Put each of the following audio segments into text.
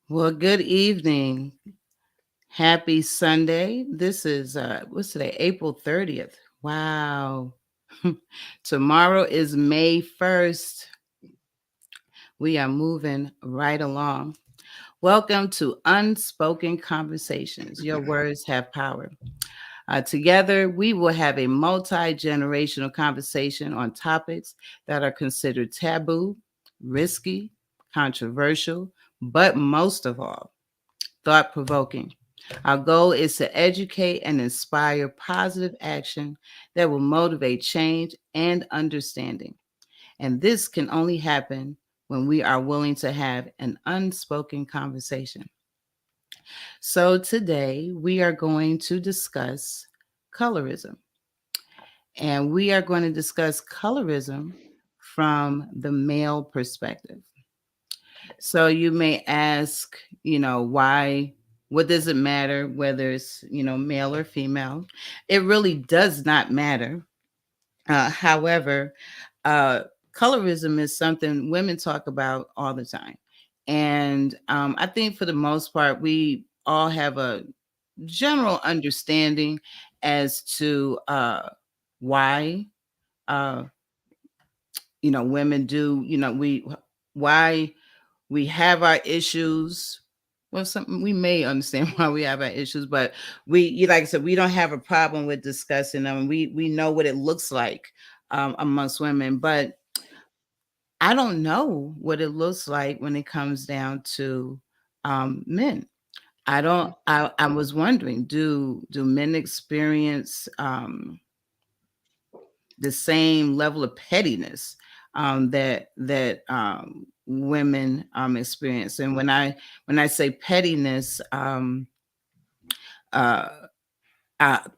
Well, good evening. Happy Sunday. This is what's today? April 30th. Wow. Tomorrow is May 1st. We are moving right along. Welcome to Unspoken Conversations. Your words have power. Together, we will have a multi generational conversation on topics that are considered taboo, risky, controversial, but most of all, thought provoking. Our goal is to educate and inspire positive action that will motivate change and understanding. And this can only happen when we are willing to have an unspoken conversation. So today we are going to discuss colorism. And we are going to discuss colorism from the male perspective. So you may ask, why, what does it matter whether it's, male or female? It really does not matter. However, uh, colorism is something women talk about all the time. And I think for the most part, we all have a general understanding as to why uh, women do, why we have our issues. Well, something we may understand why we have our issues, but like I said, we don't have a problem with discussing them. We know what it looks like amongst women, but I don't know what it looks like when it comes down to men. I don't. I was wondering, do men experience the same level of pettiness that women experience? And when I say pettiness, uh,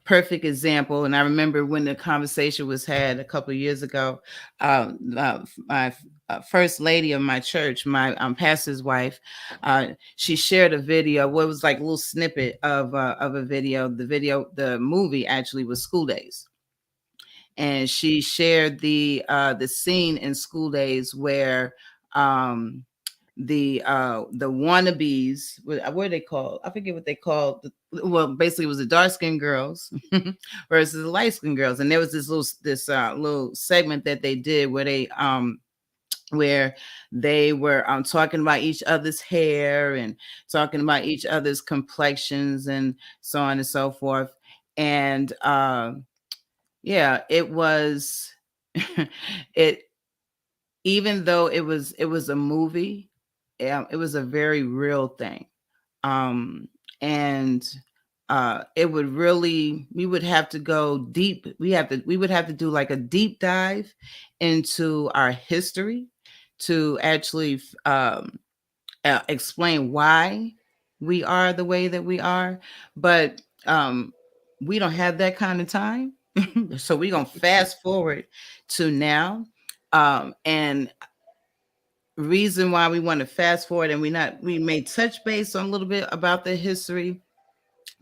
perfect example. And I remember when the conversation was had a couple of years ago. My first lady of my church, my pastor's wife, she shared a video. What was like a little snippet of a video. The movie actually was School Days, and she shared the scene in School Days where the wannabes, what are they called? I forget what they called. Well, basically, it was the dark skinned girls versus the light skinned girls, and there was this little segment that they did where they were talking about each other's hair and talking about each other's complexions and so on and so forth. And yeah, it was it even though it was a movie, it was a very real thing. Um and it would really we would have to go deep. We would have to do like a deep dive into our history to actually explain why we are the way that we are. But we don't have that kind of time. So we're going to fast forward to now. And reason why we want to fast forward, and we may touch base on a little bit about the history,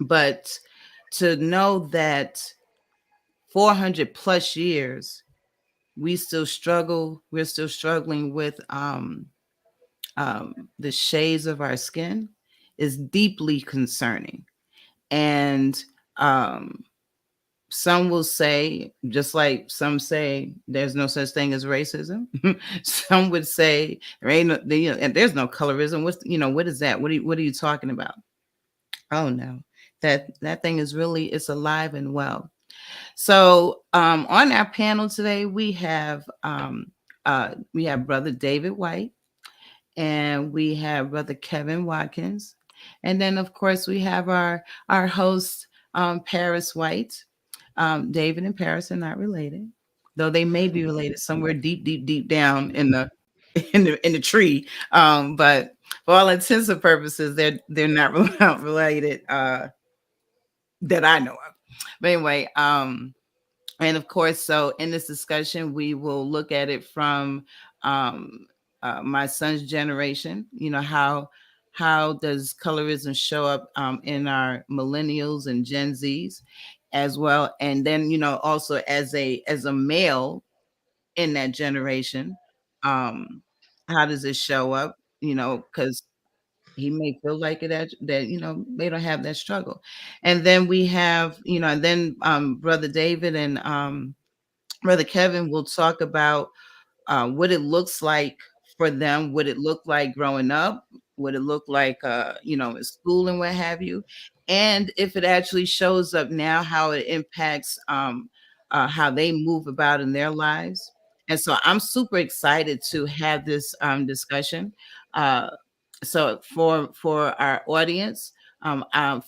but to know that 400 plus years, we're still struggling with the shades of our skin is deeply concerning. And um, some will say, just like some say, there's no such thing as racism. Some would say there ain't no, and there's no colorism. What is that? What are you talking about? Oh no, that thing is really, it's alive and well. So on our panel today, we have Brother David White, and we have Brother Kevin Watkins, and then of course we have our host, Paris White. David and Paris are not related, though they may be related somewhere deep, deep, deep down in the in the tree. But for all intents and purposes, they're not related that I know of. But anyway, and of course, so in this discussion, we will look at it from um, my son's generation. You know, how does colorism show up in our millennials and Gen Zs as well, and then also as a male in that generation, um, how does it show up? Because he may feel like it that they don't have that struggle, and then we have and then brother David and Brother Kevin will talk about what it looks like for them, what it looked like growing up, what it looked like, in school and what have you, and if it actually shows up now, how it impacts how they move about in their lives. And so I'm super excited to have this discussion. Uh, so for our audience,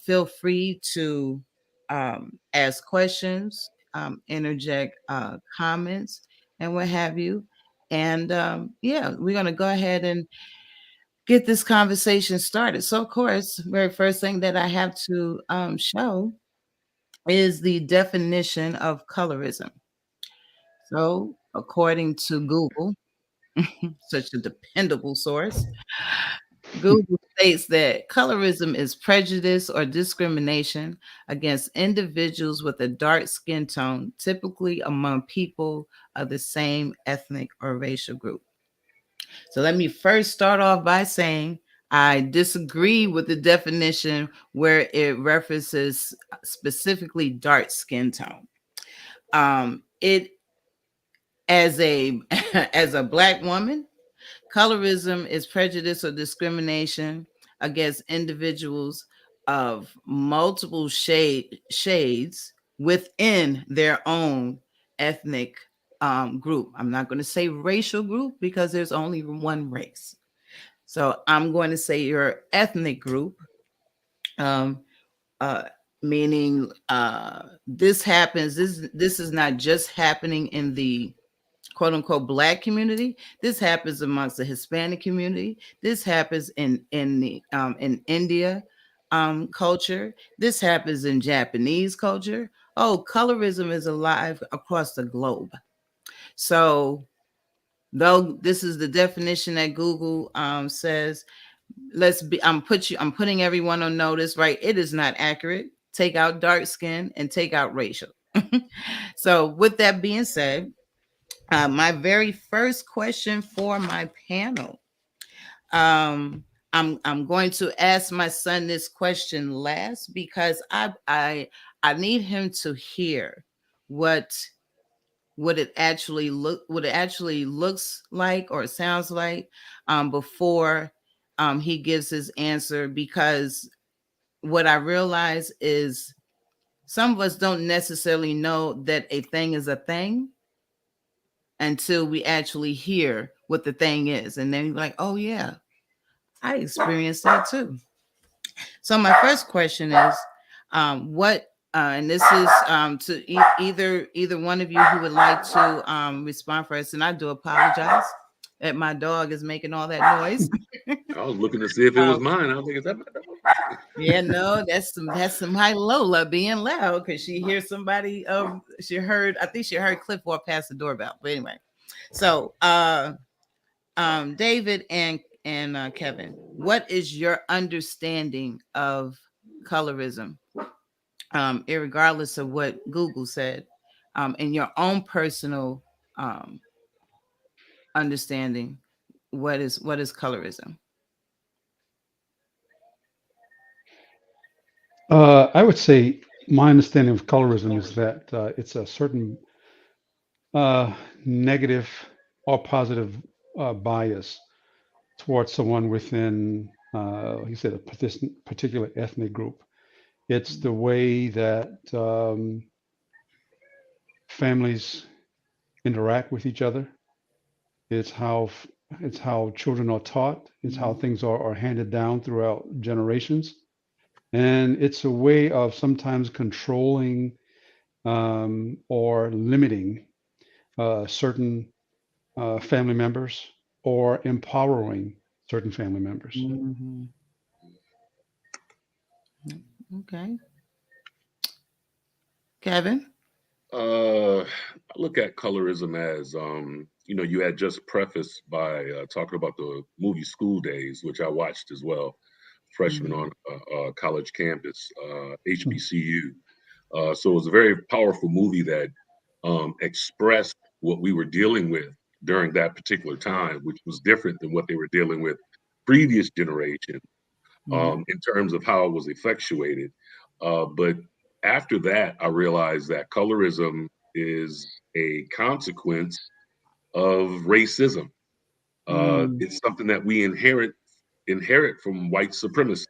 feel free to ask questions, interject comments, and what have you. And yeah, we're going to go ahead and get this conversation started. So, of course, very first thing that I have to show is the definition of colorism. So, according to Google, such a dependable source, Google states that colorism is prejudice or discrimination against individuals with a dark skin tone, typically among people of the same ethnic or racial group. So let me first start off by saying I disagree with the definition where it references specifically dark skin tone. It as a as a black woman, colorism is prejudice or discrimination against individuals of multiple shades within their own ethnic group. I'm not going to say racial group because there's only one race. So I'm going to say your ethnic group, um, uh, meaning this happens. This is not just happening in the quote unquote black community. This happens amongst the Hispanic community. This happens in India culture. This happens in Japanese culture. Oh, colorism is alive across the globe. So though this is the definition that Google says, I'm putting everyone on notice, right? It is not accurate. Take out dark skin and take out racial. So with that being said, my very first question for my panel. I'm going to ask my son this question last because I need him to hear what what it actually looks like or sounds like before he gives his answer, because what I realize is some of us don't necessarily know that a thing is a thing until we actually hear what the thing is. And then you're like, oh, yeah, I experienced that too. So, my first question is and this is to either one of you who would like to respond first. And I do apologize that my dog is making all that noise. I was looking to see if it was um, mine. I was like, is that my dog? yeah, no, that's some high Lola being loud because she hears somebody. I think she heard Cliff walk past the doorbell. But anyway, so David and Kevin, what is your understanding of colorism, irregardless of what Google said, in your own personal um, understanding? What is colorism? I would say my understanding of colorism is that it's a certain uh, negative or positive bias towards someone within, he said, a particular ethnic group. It's the way that families interact with each other. It's how children are taught. It's how Mhm. things are handed down throughout generations, and it's a way of sometimes controlling or limiting certain family members or empowering certain family members. Mhm. Okay. Kevin? I look at colorism as, you had just prefaced by talking about the movie School Days, which I watched as well, freshman Mm-hmm. on a college campus, HBCU. So it was a very powerful movie that expressed what we were dealing with during that particular time, which was different than what they were dealing with previous generation, Mm-hmm. in terms of how it was effectuated. But after that, I realized that colorism is a consequence of racism. Mm-hmm. It's something that we inherit from white supremacy.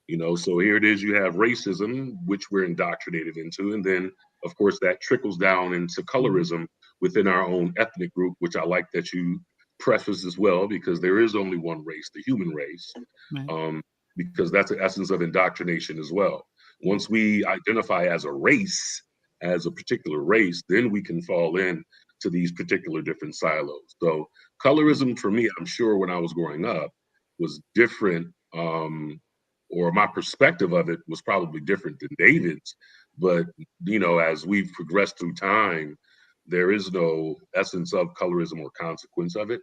So here it is, you have racism, which we're indoctrinated into, and then of course that trickles down into colorism within our own ethnic group, which I like that you preface as well, because there is only one race, the human race, Right. um, because that's the essence of indoctrination as well. Once we identify as a race, as a particular race, then we can fall in to these particular different silos. So colorism for me, I'm sure when I was growing up, was different, or my perspective of it was probably different than David's. But as we've progressed through time, there is no essence of colorism or consequence of it.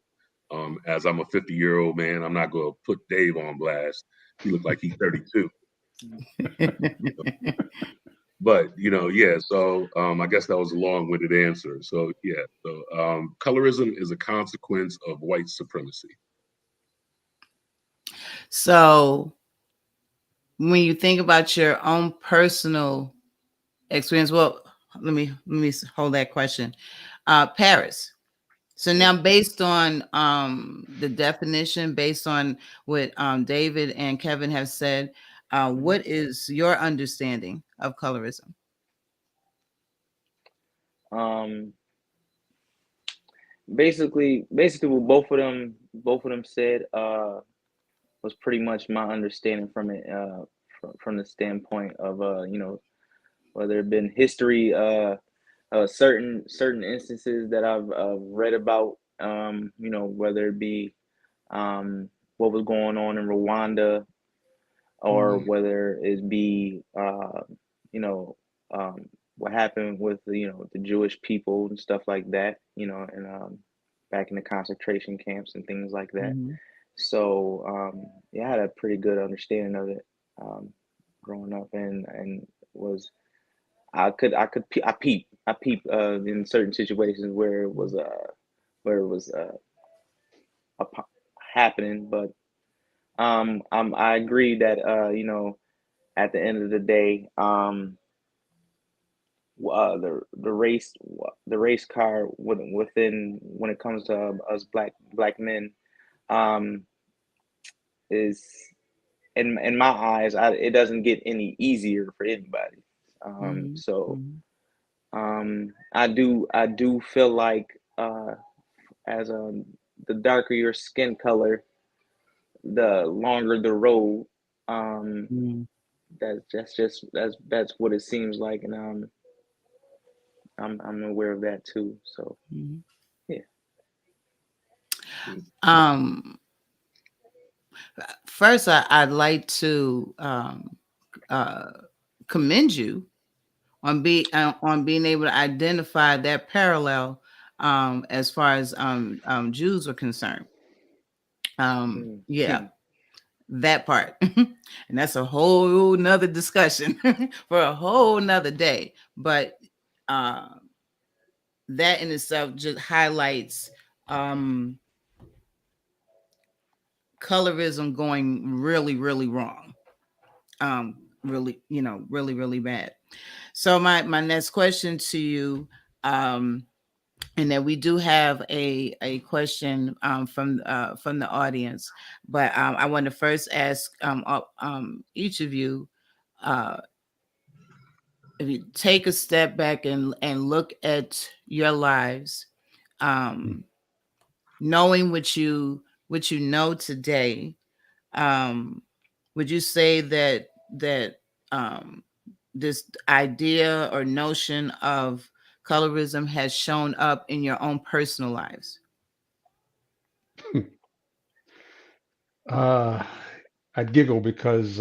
As I'm a 50-year-old man, I'm not going to put Dave on blast. He looked like he's 32. But yeah. So I guess that was a long-winded answer. So yeah. So colorism is a consequence of white supremacy. So when you think about your own personal experience, well, let me hold that question. Paris. So Yeah. now, based on the definition, based on what David and Kevin have said, Mhm. what is your understanding of colorism? Um, basically, what both of them said was pretty much my understanding from it. From the standpoint of whether it been history, certain instances that I've read about, whether it be what was going on in Rwanda, or Mm, whether it be you know um, what happened with the Jewish people and stuff like that, and back in the concentration camps and things like that. mhm. So yeah, I had a pretty good understanding of it um, growing up, and was I peep in certain situations where it was a, happening, but I agree that at the end of the day, the race car within when it comes to us black men, um, is in my eyes, it doesn't get any easier for anybody. Mhm, So mhm, I do feel like as the darker your skin color, the longer the road. Um, mhm, that's what it seems like, and I'm aware of that too. So mhm. yeah. Mm. Um, First, I'd like to uh, commend you on being able to identify that parallel as far as Jews are concerned. Yeah, Mm. that part. And that's a whole nother discussion for a whole nother day. But uh, that in itself just highlights um, colorism going really, really wrong. Really, really, really bad. So my next question to you, um, and then we do have a question from the audience, but I want to first ask each of you, uh, if you take a step back and look at your lives, um, knowing what you know today, um, would you say that um, this idea or notion of colorism has shown up in your own personal lives? Uh, I giggle because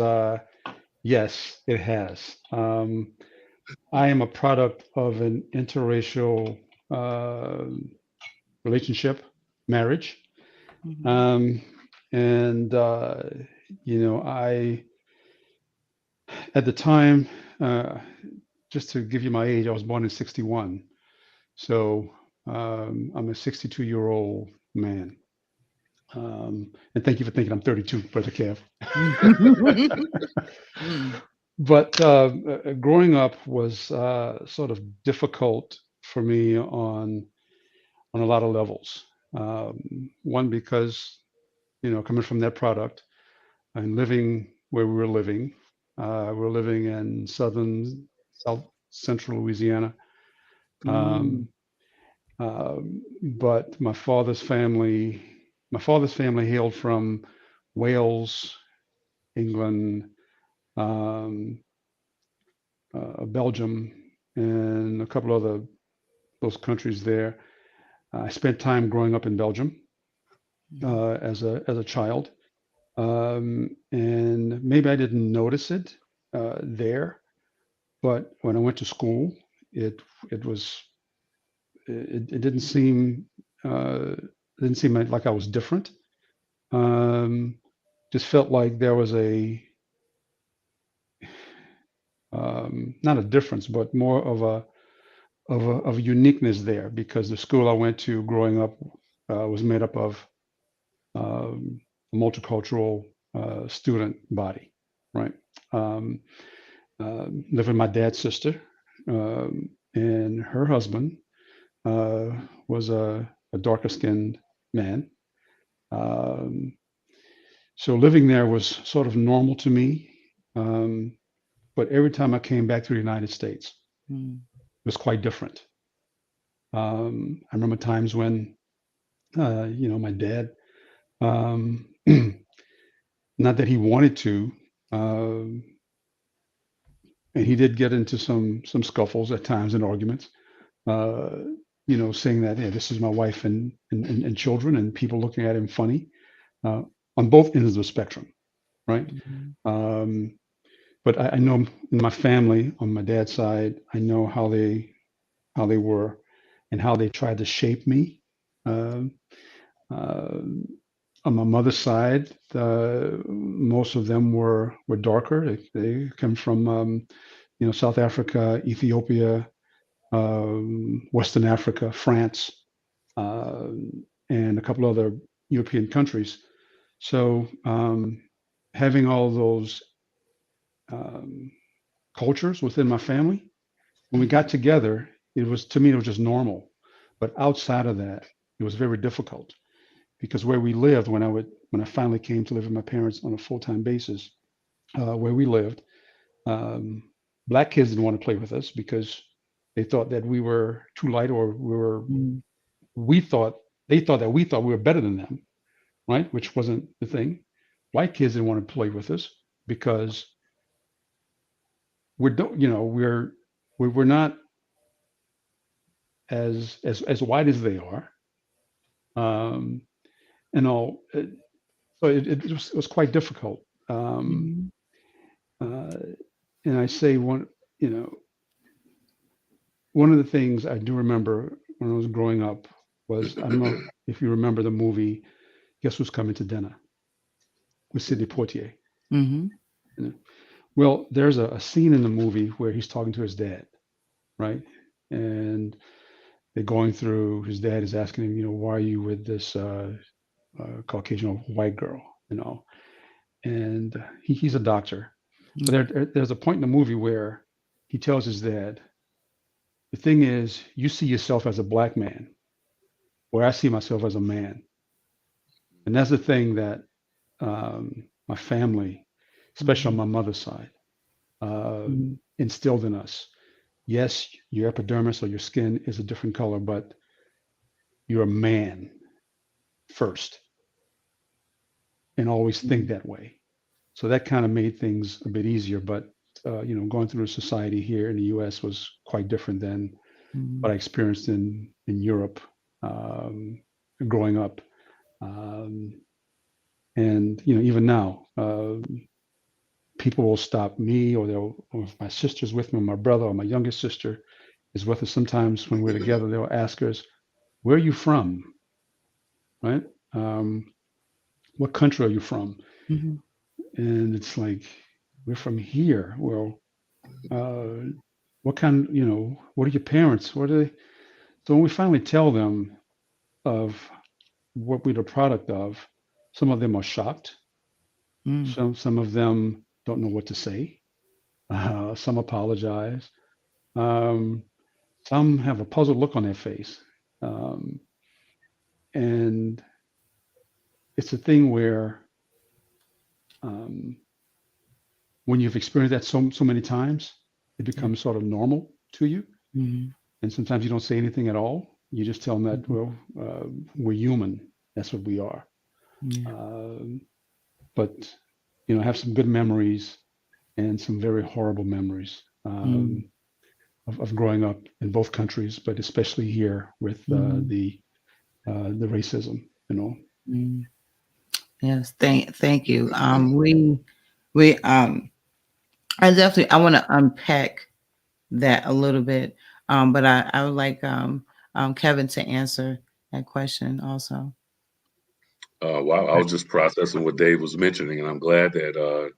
yes, it has. I am a product of an interracial uh, relationship, marriage, Mhm. um, and I at the time, uh, just to give you my age, I was born in '61, so I'm a 62-year-old man. And thank you for thinking I'm 32, Brother Kev. Mm. But growing up was sort of difficult for me on a lot of levels. One, because coming from that product and living where we were living in South Central Louisiana. Mm. Um, but my father's family hailed from Wales, England, um, Belgium, and a couple other those countries there. I spent time growing up in Belgium Mhm. as a child, and maybe I didn't notice it there, but when I went to school, it it was it uh, didn't seem like I was different. Um, just felt like there was a not a difference, but more of a uniqueness there because the school I went to growing up was made up of a multicultural student body, right? Um, Lived with my dad's sister, and her husband uh, was a darker skinned man. Um, so living there was sort of normal to me. Um, but every time I came back to the United States, it Mm. was quite different. I remember times when, my dad, um, not that he wanted to, um, and he did get into some scuffles at times and arguments, uh, saying that, this is my wife and children, and people looking at him funny uh, on both ends of the spectrum, right? Mhm. Um, but I know in my family, on my dad's side, I know how they were and how they tried to shape me. Um, uh, on my mother's side, most of them were darker. They come from South Africa, Ethiopia, Western Africa, France, uh, and a couple other European countries. So having all those um, cultures within my family, when we got Mhm. together, it was to me it was just normal. But outside of that, it was very difficult because where we lived, when I finally came to live with my parents on a full time basis, where we lived, um, black kids didn't want to play with us because they thought that we were too light, or Mm. we thought they thought that we thought we were better than them, right? Which wasn't the thing. White kids didn't want to play with us because we're don't you know we're not as white as they are, um, and all. So it was quite difficult. Mhm. Uh, and I say you know, one of the things I do remember when I was growing up was I don't know if you remember the movie Guess Who's Coming to Dinner with Sidney Poitier. Mhm. You know? Well, there's a scene in the movie where he's talking to his dad, right? And they're going through. His dad is asking him, why are you with this Caucasian white girl, and he's a doctor. But Mhm. there's a point in the movie where he tells his dad, the thing is, you see yourself as a black man, where I see myself as a man. And that's the thing that my family, especially on Mhm. my mother's side, Mhm. instilled in us. Yes, your epidermis or your skin is a different color, but you're a man first, and always think Mhm. that way. So that kind of made things a bit easier. But going through society here in the U.S. was quite different than what Mhm. I experienced in Europe um, growing up. Um, and even now, people will stop me, or if my sister's with me, or my brother, or my youngest sister is with us. Sometimes when we're together, they'll ask us, "Where are you from?" Right? Um, what country are you from? Mm-hmm. And it's like, we're from here. Well, uh, what kind? What are your parents? What are they? So when we finally tell them of what we're the product of, some of them are shocked. Mm-hmm. Some of them don't know what to say. Some apologize. Um, some have a puzzled look on their face. Um, and it's a thing where, um, when you've experienced that so many times, it Yeah. becomes sort of normal to you. Mm-hmm. And sometimes you don't say anything at all. You just tell them that, Mm-hmm. well, we're human. That's what we are. Yeah. Um, but I have some good memories and some very horrible memories, Mm-hmm. of growing up in both countries, but especially here with Mm-hmm. the racism. Mm-hmm. Yes. Thank you. We I want to unpack that a little bit. But I would like Kevin to answer that question also. Wow, I was just processing what Dave was mentioning, and I'm glad that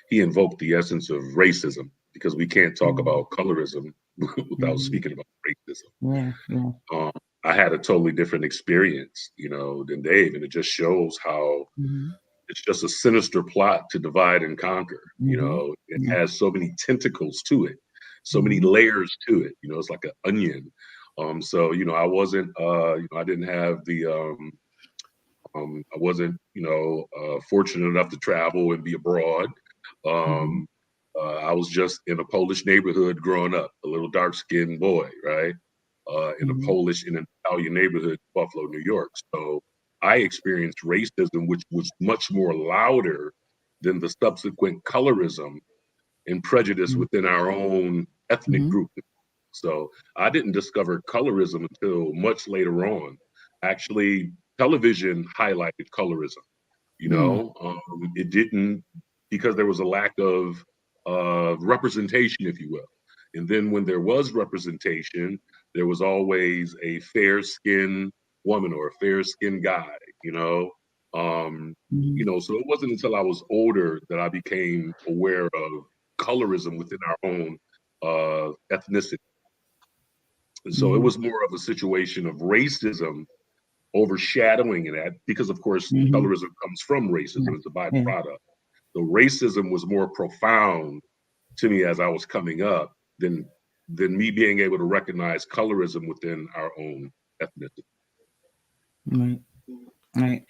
he invoked the essence of racism because we can't talk Mm-hmm. about colorism without Mm-hmm. speaking about racism. Yeah. Yeah. Um, I had a totally different experience, than Dave, and it just shows how Mm-hmm. it's just a sinister plot to divide and conquer. Mm-hmm. It Yeah. has so many tentacles to it, so many Mm-hmm. layers to it. It's like an onion. So I wasn't, I didn't have I wasn't, fortunate enough to travel and be abroad. Mm-hmm. Um, I was just in a Polish neighborhood growing up, a little dark skinned boy, right? Mm-hmm. In an Italian neighborhood, Buffalo, New York. So I experienced racism, which was much more louder than the subsequent colorism and prejudice within our own ethnic Mm-hmm. group. So I didn't discover colorism until much later on. Actually, television highlighted colorism. It didn't, because there was a lack of representation, if you will. And then when there was representation, there was always a fair skinned woman or a fair skinned guy. You know, um, Mm-hmm. so it wasn't until I was older that I became aware of colorism within our own ethnicity. And so it Mm-hmm. was more of a situation of racism overshadowing that because, of course, Mm-hmm. colorism comes from Yeah. racism. It's a Yeah. byproduct. So racism was more profound to me as I was coming up than me being able to recognize colorism within our own ethnicity. Right. Right.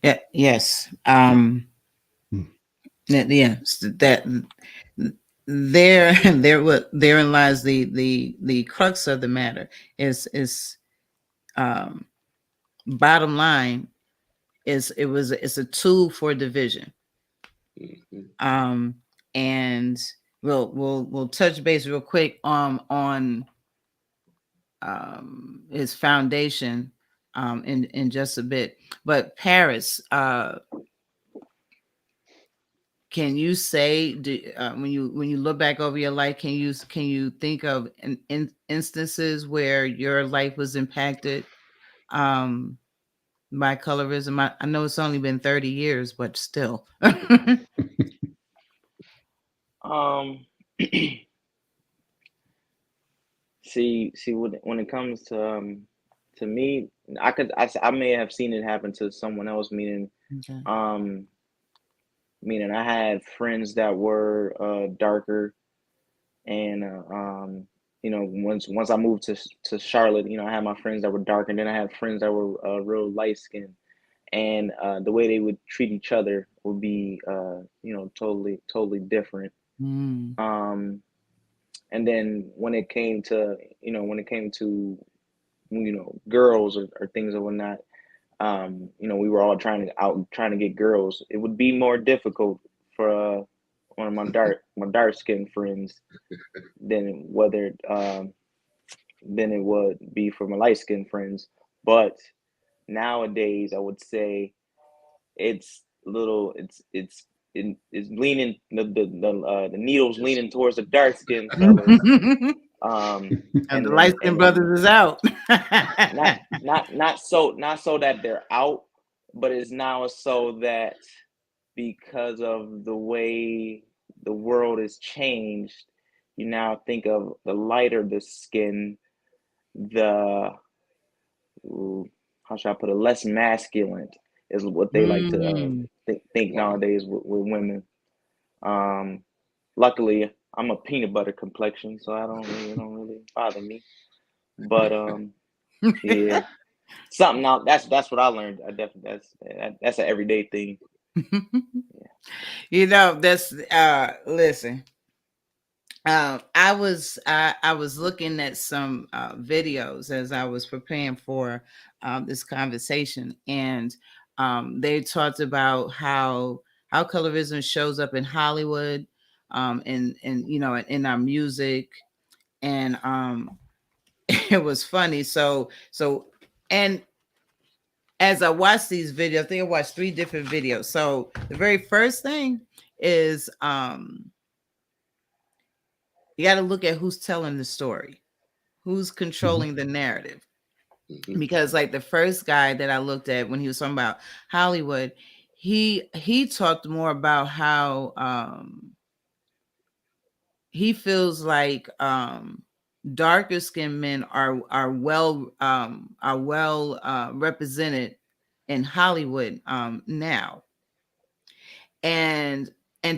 Yeah. Yes. Hmm. Yes. That there therein lies the crux of the matter. Is um bottom line is it's a tool for division. Mhm. Um and we'll touch base real quick on his foundation in just a bit. But Paris, can you say when you look back over your life, can you think of instances where your life was impacted um, by colorism? I know it's only been 30 years, but still. Um, see, when it comes to me, I may have seen it happen to someone else. Okay. Um, meaning I had friends that were darker, and once I moved to Charlotte, I had my friends that were dark, and then I had friends that were real light skinned, and the way they would treat each other would be totally different. Mm, Um, and then when it came to girls or things or whatnot, we were all trying to get girls. It would be more difficult for one of my dark skinned friends than whether than it would be for my light skinned friends. But nowadays, I would say it's little, is leaning the needle's leaning towards the dark skin colors. And the light skinned And brothers is out. not so that they're out, but it's now so that because of the way the world is changed, you now think of the lighter the skin, the how should I put it, less masculine is what they like to Mm. think Wow. nowadays with women. Um, Luckily, I'm a peanut butter complexion, so it don't really bother me. But yeah, something out. That's what I learned. I definitely that's an everyday thing. Yeah. You know, that's listen. I was looking at some videos as I was preparing for this conversation, and they talked about how colorism shows up in Hollywood, and you know, in our music, and it was funny. So and as I watched these videos, I think I watched 3 different videos. So the very first thing is you got to look at who's telling the story, who's Mhm. controlling the narrative. Hmm. Because like the first guy that I looked at when he was talking about Hollywood, he talked more about how he feels like darker skinned men are well represented in Hollywood now. And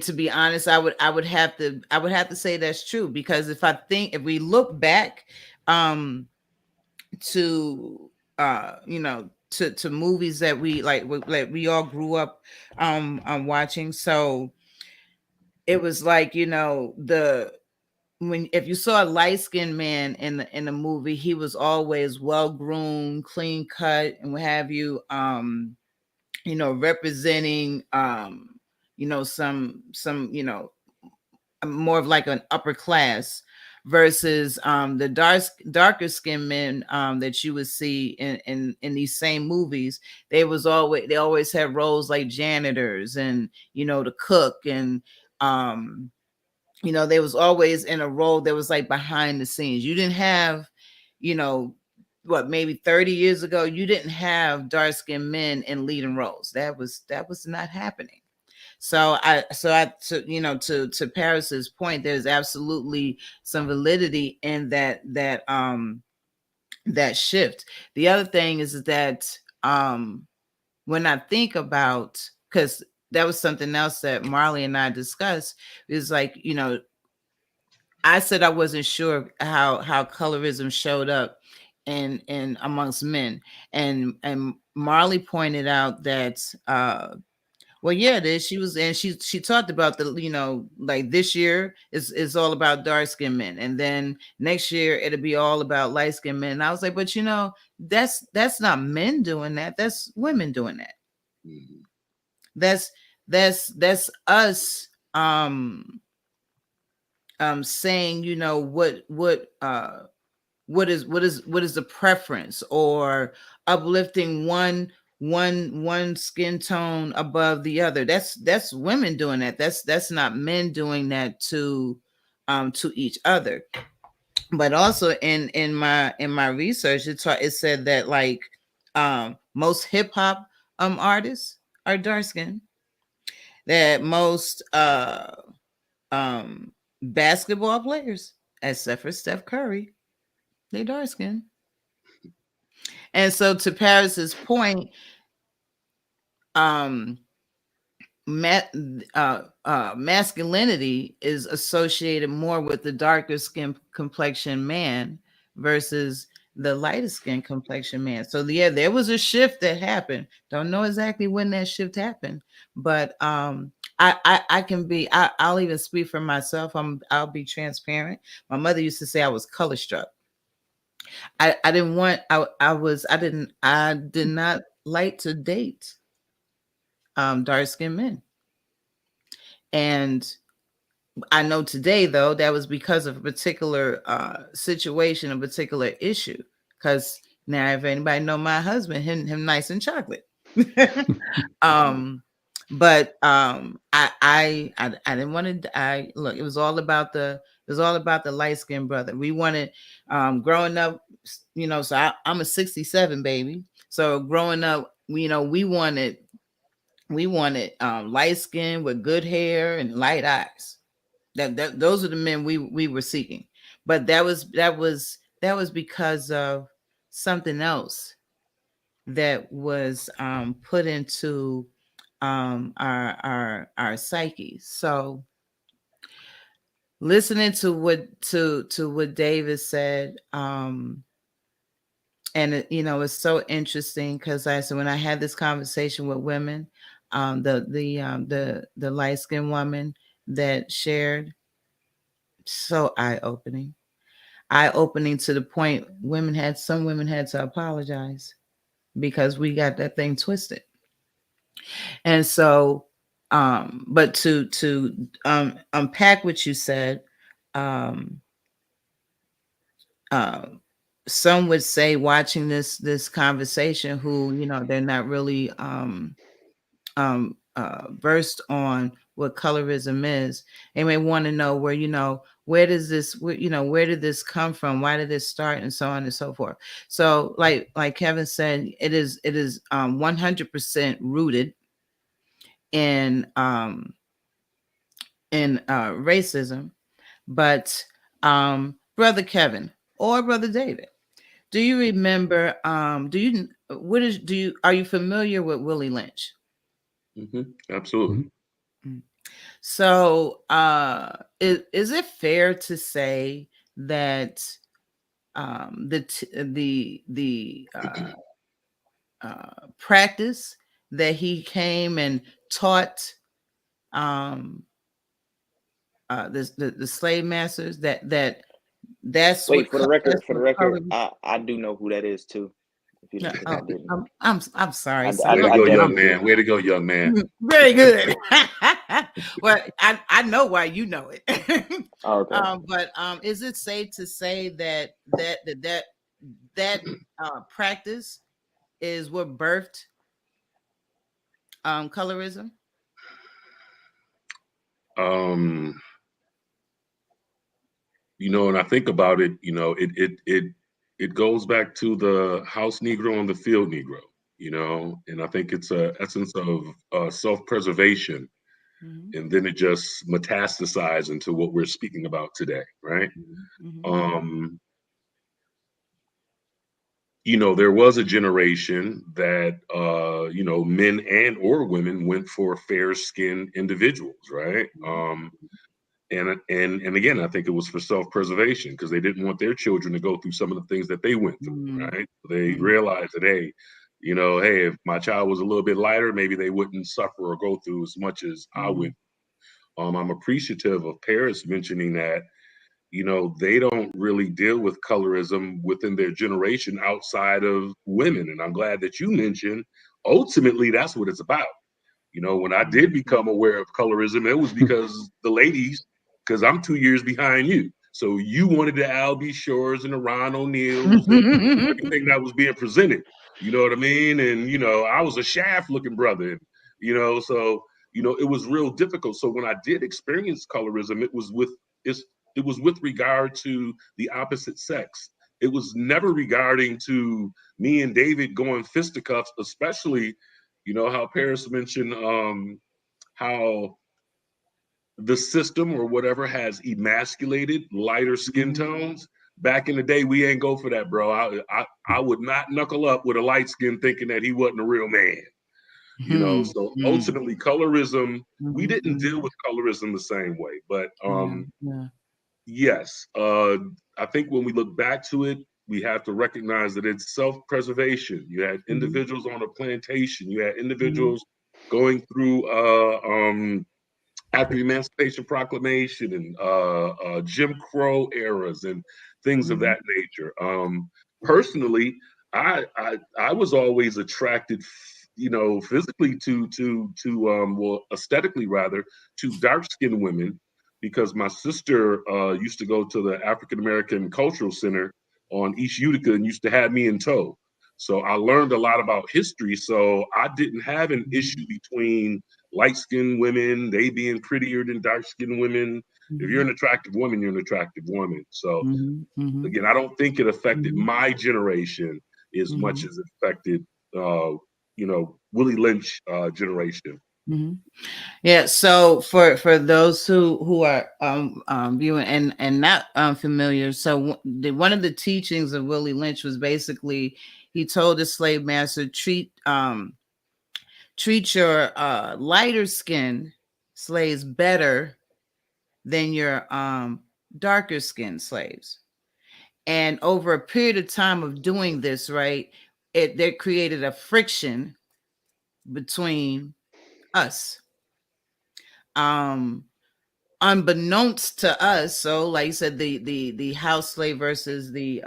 to be honest, I would have to say that's true, because if we look back um to you know, to movies that like we all grew up watching. So it was like, you know, the when if you saw a light-skinned man in the movie, he was always well groomed, clean cut, and what have you, you know, representing you know, some you know, more of like an upper class, versus the darker skinned men that you would see in these same movies. They always had roles like janitors, and you know, the cook, and um you know, they was always in a role that was like behind the scenes. You didn't have, you know, what, maybe 30 years ago, you didn't have dark skinned men in leading roles. That was not happening. So you know, to Paris's point, there's absolutely some validity in that shift. The other thing is that when I think about, because that was something else that Marley and I discussed, is like, you know, I said I wasn't sure how colorism showed up in amongst men, and Marley pointed out that well, yeah, it is. She was, and she talked about the, you know, like this year is all about dark skinned men, and then next year it'll be all about light skinned men. And I was like, but you know, that's not men doing that. That's women doing that. Hmm. That's that's us saying, you know, what is the preference, or uplifting one skin tone above the other. That's women doing that. That's not men doing that to each other. But also in my research, it said that like most hip hop artists are dark skinned, that most um basketball players, except for Steph Curry, they dark skinned. And so to Paris's point, um, masculinity is associated more with the darker skin complexion man versus the lighter skin complexion man. So yeah, there was a shift that happened. Don't know exactly when that shift happened, but I can be. I'll even speak for myself. I'll be transparent. My mother used to say I was color struck. I didn't want. I was. I didn't. I did not like to date dark skinned men. And I know today, though, that was because of a particular situation, a particular issue. Because now, if anybody know my husband, him nice and chocolate. um, But I didn't want to. I look. It was all about the light skinned brother. We wanted growing up, So I'm a '67 baby. So growing up, we wanted light skin with good hair and light eyes. That those are the men we were seeking. But that was because of something else that was put into our psyche. So listening to what David said, and it's so interesting because I said when I had this conversation with women, the light skinned woman that shared, so eye opening to the point some women had to apologize because we got that thing twisted. And so, but to unpack what you said, um, uh, some would say watching this conversation, who they're not really versed on what colorism is. They may want to know where did this come from? Why did this start? And so on and so forth. So, like Kevin said, it is 100% rooted in racism. But brother Kevin or brother David, do you remember? Do you what is do you are you familiar with Willie Lynch? Absolutely. Mhm. Mm. So, is it fair to say that practice that he came and taught um, the slave masters, that's Wait, what for the that's record, what color. I do know who that is too. If you No, didn't, if I oh, didn't, I'm sorry, sir. Way to I go, young definitely do. man. Way to go, young man. Very good. Well, I know why you know it. Oh, okay. But is it safe to say that practice is what birthed colorism? Um, and I think about it, it goes back to the house Negro and the field Negro, and I think it's a essence of self-preservation, Hmm. and then it just metastasized into what we're speaking about today, right? Hmm. Um, there was a generation that men and or women went for fair-skinned individuals, right? And again, I think it was for self-preservation because they didn't want their children to go through some of the things that they went through, Hmm. right? They Hmm. realized that, hey, hey, if my child was a little bit lighter, maybe they wouldn't suffer or go through as much as I Hmm. went. I'm appreciative of Paris mentioning that, they don't really deal with colorism within their generation outside of women. And I'm glad that you mentioned ultimately that's what it's about. When I did become aware of colorism, it was because the ladies, because I'm 2 years behind you. So you wanted the Albie Shores and the Ron O'Neills and everything that was being presented. You know what I mean? And I was a shaft looking brother. And, so it was real difficult. So when I did experience colorism, it was with regard to the opposite sex. It was never regarding to me and David going fisticuffs, especially how Paris mentioned how the system or whatever has emasculated lighter skin tones. Back in the day, we ain't go for that, bro. I would not knuckle up with a light skin thinking that he wasn't a real man. So ultimately, colorism, we didn't deal with colorism the same way. But Yeah, yeah. yes, I think when we look back to it, we have to recognize that it's self-preservation. You had Mhm, individuals on a plantation. You had mhm, individuals going through after Emancipation Proclamation and Jim Crow eras and things of mhm, that nature. Personally, I was always attracted, physically well, aesthetically rather, to dark skinned women because my sister used to go to the African American Cultural Center on East Utica and used to have me in tow. So I learned a lot about history. So I didn't have an issue between light skinned women, they being prettier than dark skinned women. If you're Mhm. an attractive woman, you're an attractive woman. So Mhm. Mhm. again, I don't think it affected Mhm. my generation as much Mhm. as it affected, Willie Lynch generation. Mhm. Yeah. So for those who are viewing and not familiar, so one of the teachings of Willie Lynch was basically he told the slave master treat your lighter skinned slaves better than your darker skinned slaves. And over a period of time of doing this, right, it that created a friction between us. Um, Unbeknownst to us, so like you said, the house slave versus the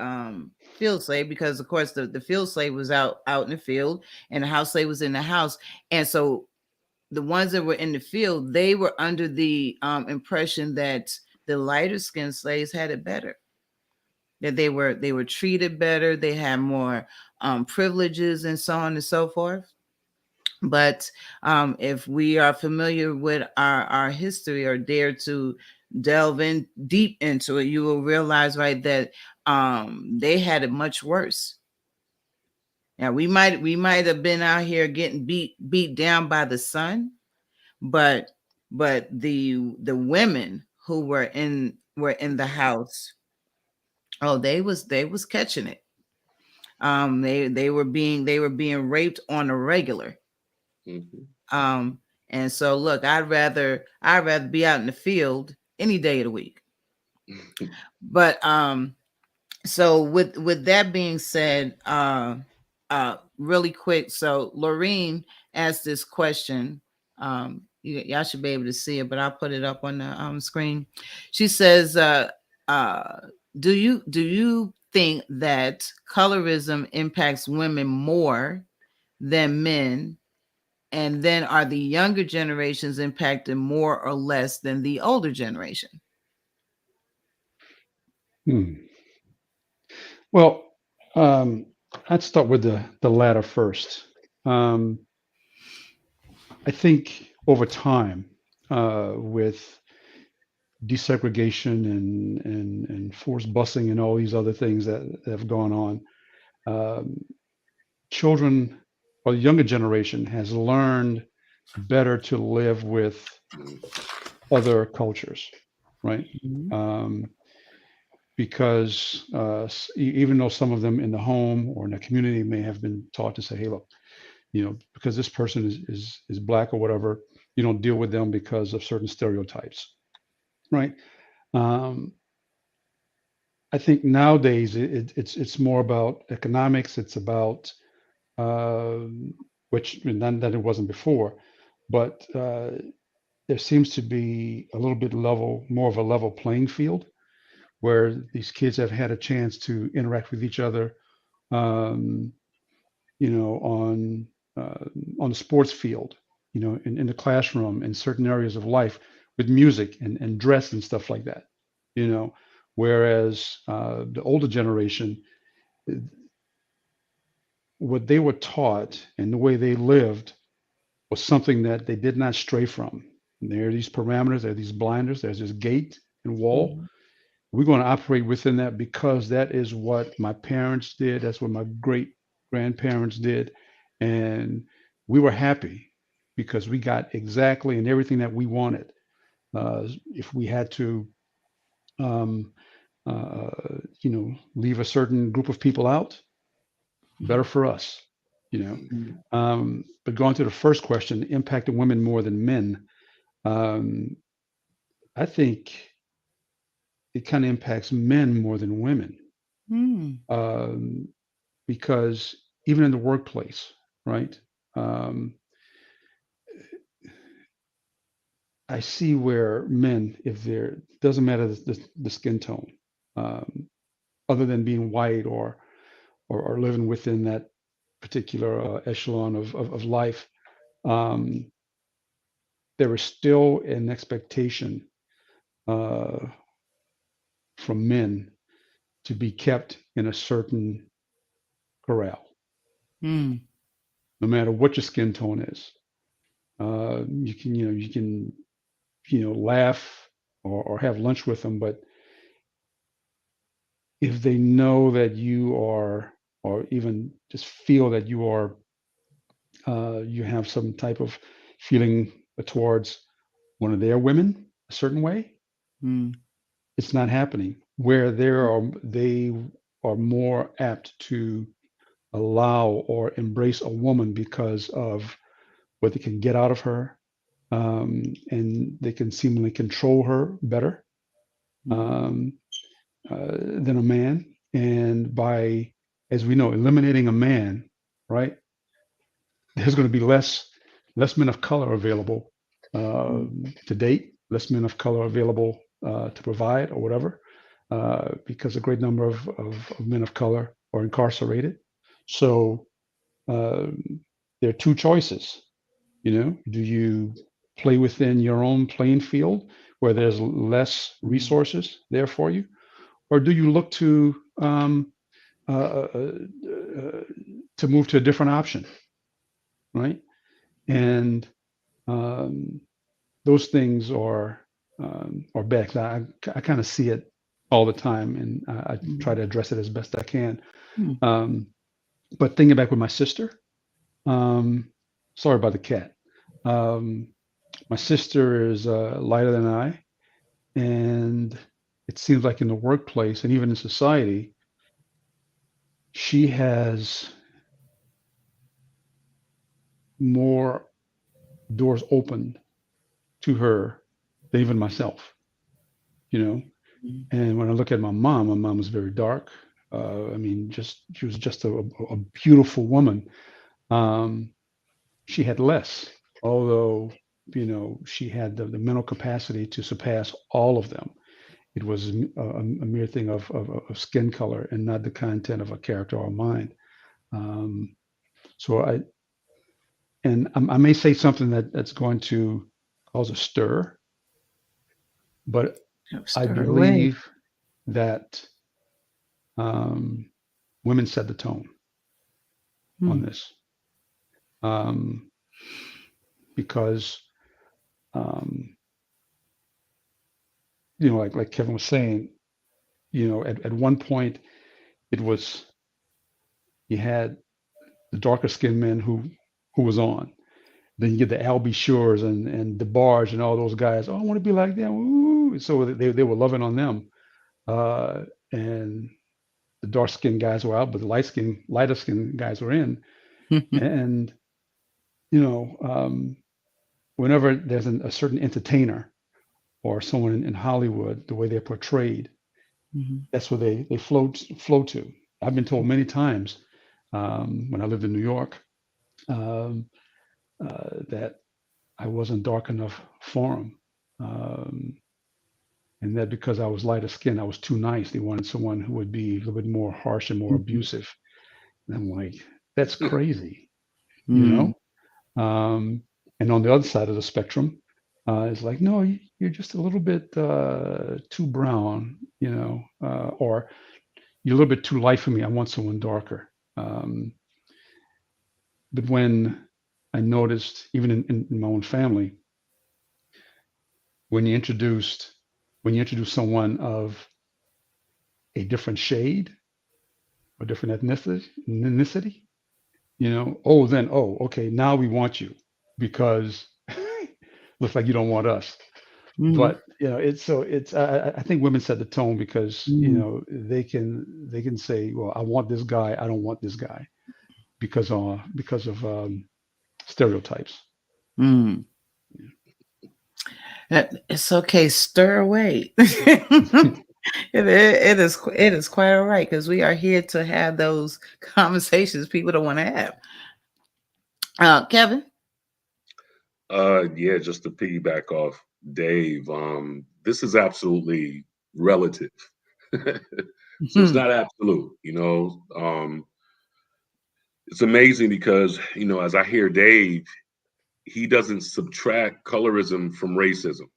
field slave, because of course the field slave was out in the field and the house slave was in the house. And so the ones that were in the field, they were under the impression that the lighter skinned slaves had it better, that they were treated better, they had more privileges and so on and so forth. But if we are familiar with our history or dare to delve in deep into it, you will realize, right, that they had it much worse. Now we might have been out here getting beat down by the sun, but the women who were in the house, oh, they was catching it. They were being raped on a regular. Mhm. Um, and so look, I'd rather be out in the field any day of the week. But so with that being said, really quick, so Lorene asked this question. Y'all should be able to see it, but I'll put it up on the screen. She says, uh, do you think that colorism impacts women more than men? And then are the younger generations impacted more or less than the older generation? Hmm. Well, um, I'd start with the latter first. Um, I think over time, with desegregation and forced busing and all these other things that have gone on, um, children or the younger generation has learned better to live with other cultures, right? Mhm. Um, because even though some of them in the home or in the community may have been taught to say, "Hey, look, because this person is black or whatever, you don't deal with them because of certain stereotypes," right? Um, I think nowadays it's more about economics. It's about um, which none that it wasn't before, but there seems to be a little bit more of a level playing field where these kids have had a chance to interact with each other, um, on uh, on the sports field, in the classroom, in certain areas of life, with music and dress and stuff like that, you know. Whereas the older generation, what they were taught and the way they lived was something that they did not stray from. And there are these parameters, there are these blinders, there's this gate and wall. Mhm. We're going to operate within that because that is what my parents did. That's what my great grandparents did. And we were happy because we got exactly and everything that we wanted. If we had to, um, leave a certain group of people out, better for us, you know. Mhm. But going to the first question, impacting women more than men, um, I think it kind of impacts men more than women. Mhm. Um, because even in the workplace, right? Um, I see where men, if they're doesn't matter the skin tone, um, other than being white or living within that particular echelon of life, um, there is still an expectation uh, from men to be kept in a certain corral. Mm. no matter what your skin tone is. You can, laugh or have lunch with them, but if they know that you are, or even just feel that you have some type of feeling towards one of their women a certain way, Mm. it's not happening. Where they are more apt to allow or embrace a woman because of what they can get out of her, and they can seemingly control her better, Mm. um, than a man. And by, as we know, eliminating a man, right, there's going to be less men of color available, Mm. to date, less men of color available, to provide or whatever, because a great number of men of color are incarcerated. So, there are two choices. Do you play within your own playing field where there's less Mm. resources there for you, or do you look uh, uh, uh, to move to a different option, right? And, um, those things are bad. 'Cause I kind of see it all the time, and I try Mm. to address it as best I can. Mm. Um, but thinking back with my sister, um, sorry about the cat. Um, my sister is lighter than I, and it seems like in the workplace and even in society, she has more doors open to her than even myself, you know. Mm. And when I look at my mom was very dark. I mean, just she was just a beautiful woman. Um, she had less, although she had the mental capacity to surpass all of them. It was a mere thing of skin color and not the content of a character or mind. Um, so I may say something that's going to cause a stir, but I Stir away. believe that, um, women set the tone on Mm. this, um, because, um, like Kevin was saying, at one point it was you had the darker skinned men who was on. Then you get the Albie Shores and DeBarge and all those guys. Oh, I want to be like them. Ooh. So they were loving on them. And the dark skinned guys were out, but the lighter skinned guys were in. And, whenever there's a certain entertainer or someone in Hollywood, the way they're portrayed, Mhm. that's where they flow to. I've been told many times, when I lived in New York, um, that I wasn't dark enough for them. Um, and that because I was lighter skinned, I was too nice. They wanted someone who would be a little bit more harsh and more Mhm. abusive. And I'm like, that's crazy, you Mm. know? Um, and on the other side of the spectrum, it's like, no, you're just a little bit too brown, or you're a little bit too light for me. I want someone darker. But when I noticed, even in my own family, when you introduced when you introduce someone of a different shade or different ethnicity, okay, now we want you because looks like you don't want us. Mhm. But it's I think women set the tone because Mm. they can say, well, I want this guy, I don't want this guy because of stereotypes. Mm. It's okay. Stir away. It is quite all right because we are here to have those conversations people don't want to have. Kevin. Yeah, just to piggyback off Dave, this is absolutely relative. So it's Mhm. not absolute, it's amazing because, as I hear Dave, he doesn't subtract colorism from racism,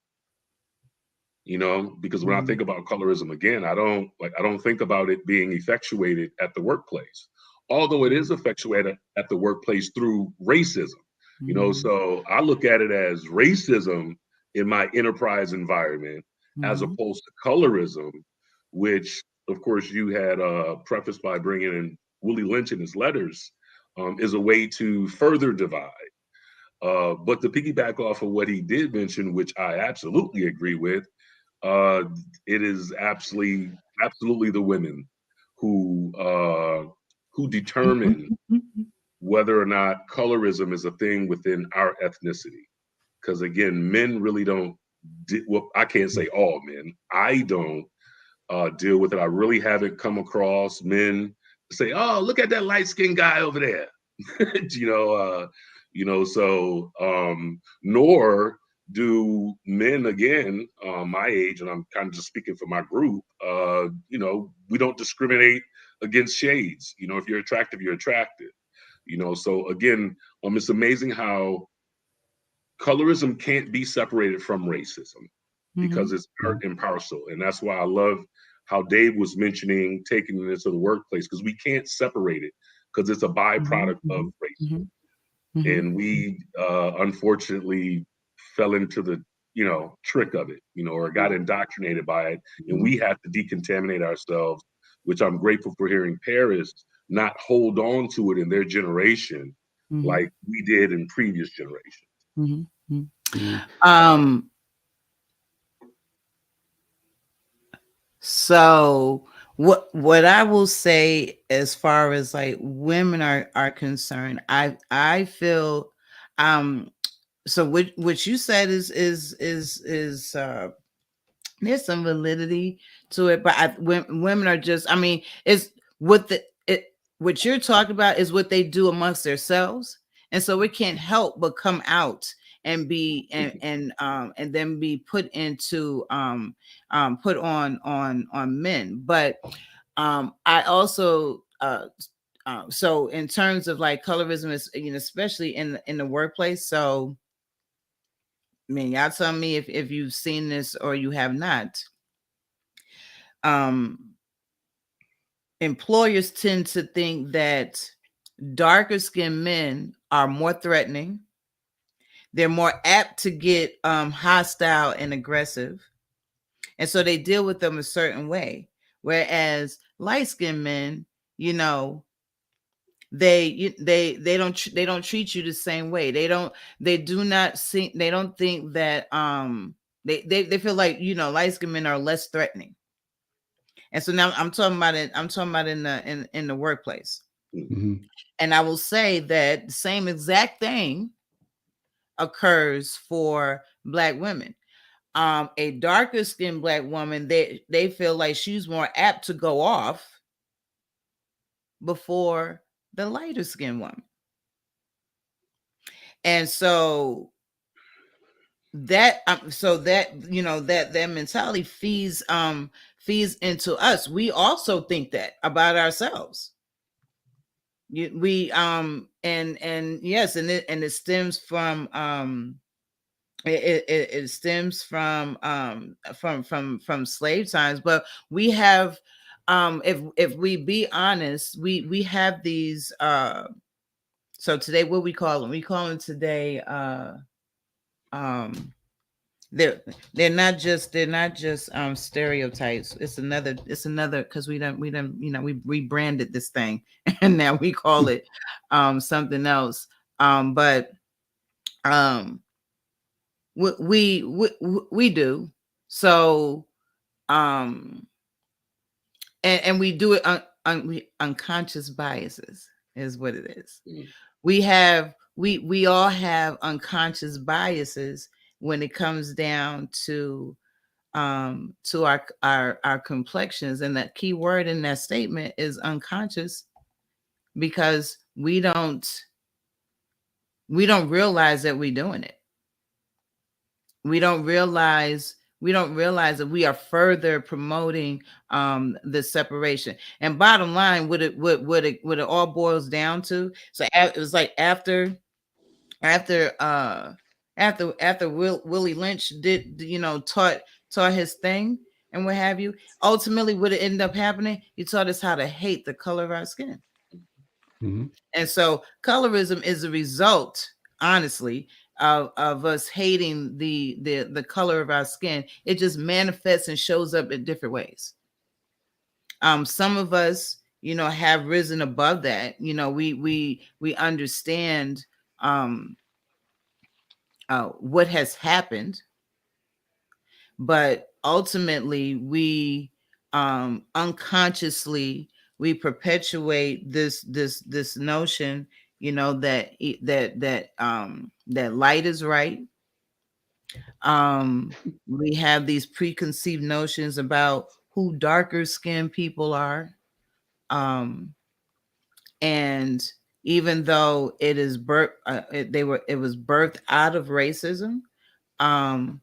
because when I think Mhm. about colorism again, I don't think about it being effectuated at the workplace. although it is effectuated at the workplace through racism. Mhm. So I look at it as racism in my enterprise environment as Mhm. opposed to colorism, which, of course, you had prefaced by bringing in Willie Lynch in his letters, is a way to further divide. But to piggyback off of what he did mention, which I absolutely agree with, uh, it is absolutely the women who determine whether or not colorism is a thing within our ethnicity. Because again, men really don't. Well, I can't say all men. I don't deal with it. I really haven't come across men say, "Oh, look at that light skinned guy over there." you know, uh, So nor do men again my age, and I'm kind of just speaking for my group. We don't discriminate against shades. If you're attractive, you're attractive. So again, it's amazing how colorism can't be separated from racism because Mhm. it's part and parcel. And that's why I love how Dave was mentioning taking it into the workplace because we can't separate it because it's a Mhm. byproduct of Mhm. racism. Mhm. Mhm. And we unfortunately fell into the trick of it, or got indoctrinated by it, and Mhm. we have to decontaminate ourselves, which I'm grateful for hearing Paris not hold on to it in their generation Mhm. like we did in previous generations. Mhm. Mhm. Mm. Um, so what I will say as far as like women are concerned, I feel so what you said is there's some validity to it, but women are just, I mean, it's what what you're talking about is what they do amongst themselves, and so it can't help but come out and be and then be put into put on men. But I also so in terms of like colorism is, especially in the workplace. So I mean, y'all tell me if you've seen this or you have not. um Employers tend to think that darker skinned men are more threatening. They're more apt to get hostile and aggressive, and so they deal with them a certain way. Whereas light skinned men, you know, they don't treat you the same way. They do not see, they don't think that they feel like, light skinned men are less threatening. And so now I'm talking about in the workplace. Mhm. And I will say that the same exact thing occurs for black women. A darker skinned black woman, they feel like she's more apt to go off before the lighter skinned woman. And so that mentality feeds into us. We also think that about ourselves. We and yes, and it stems from it stems from slave times. But we have, if we be honest, we have these so today, what we call them, today um they're they're not just stereotypes. It's another because we don't we rebranded this thing and now we call it something else. But um we do. So um and we do it unconscious biases is what it is. Mm. We all have unconscious biases when it comes down to our complexions, and that key word in that statement is unconscious, because we don't realize that we're doing it. We don't realize that we are further promoting the separation. And bottom line, what it all boils down to, so it was like after Willie Lynch did, taught his thing and what have you. Ultimately, what it ended up happening, he taught us how to hate the color of our skin. Hmm. And so colorism is a result, honestly, of us hating the color of our skin. It just manifests and shows up in different ways. Some of us, have risen above that. We understand what has happened, but ultimately unconsciously we perpetuate this notion, that light is right. We have these preconceived notions about who darker skinned people are. um and even though it is it was birthed out of racism, um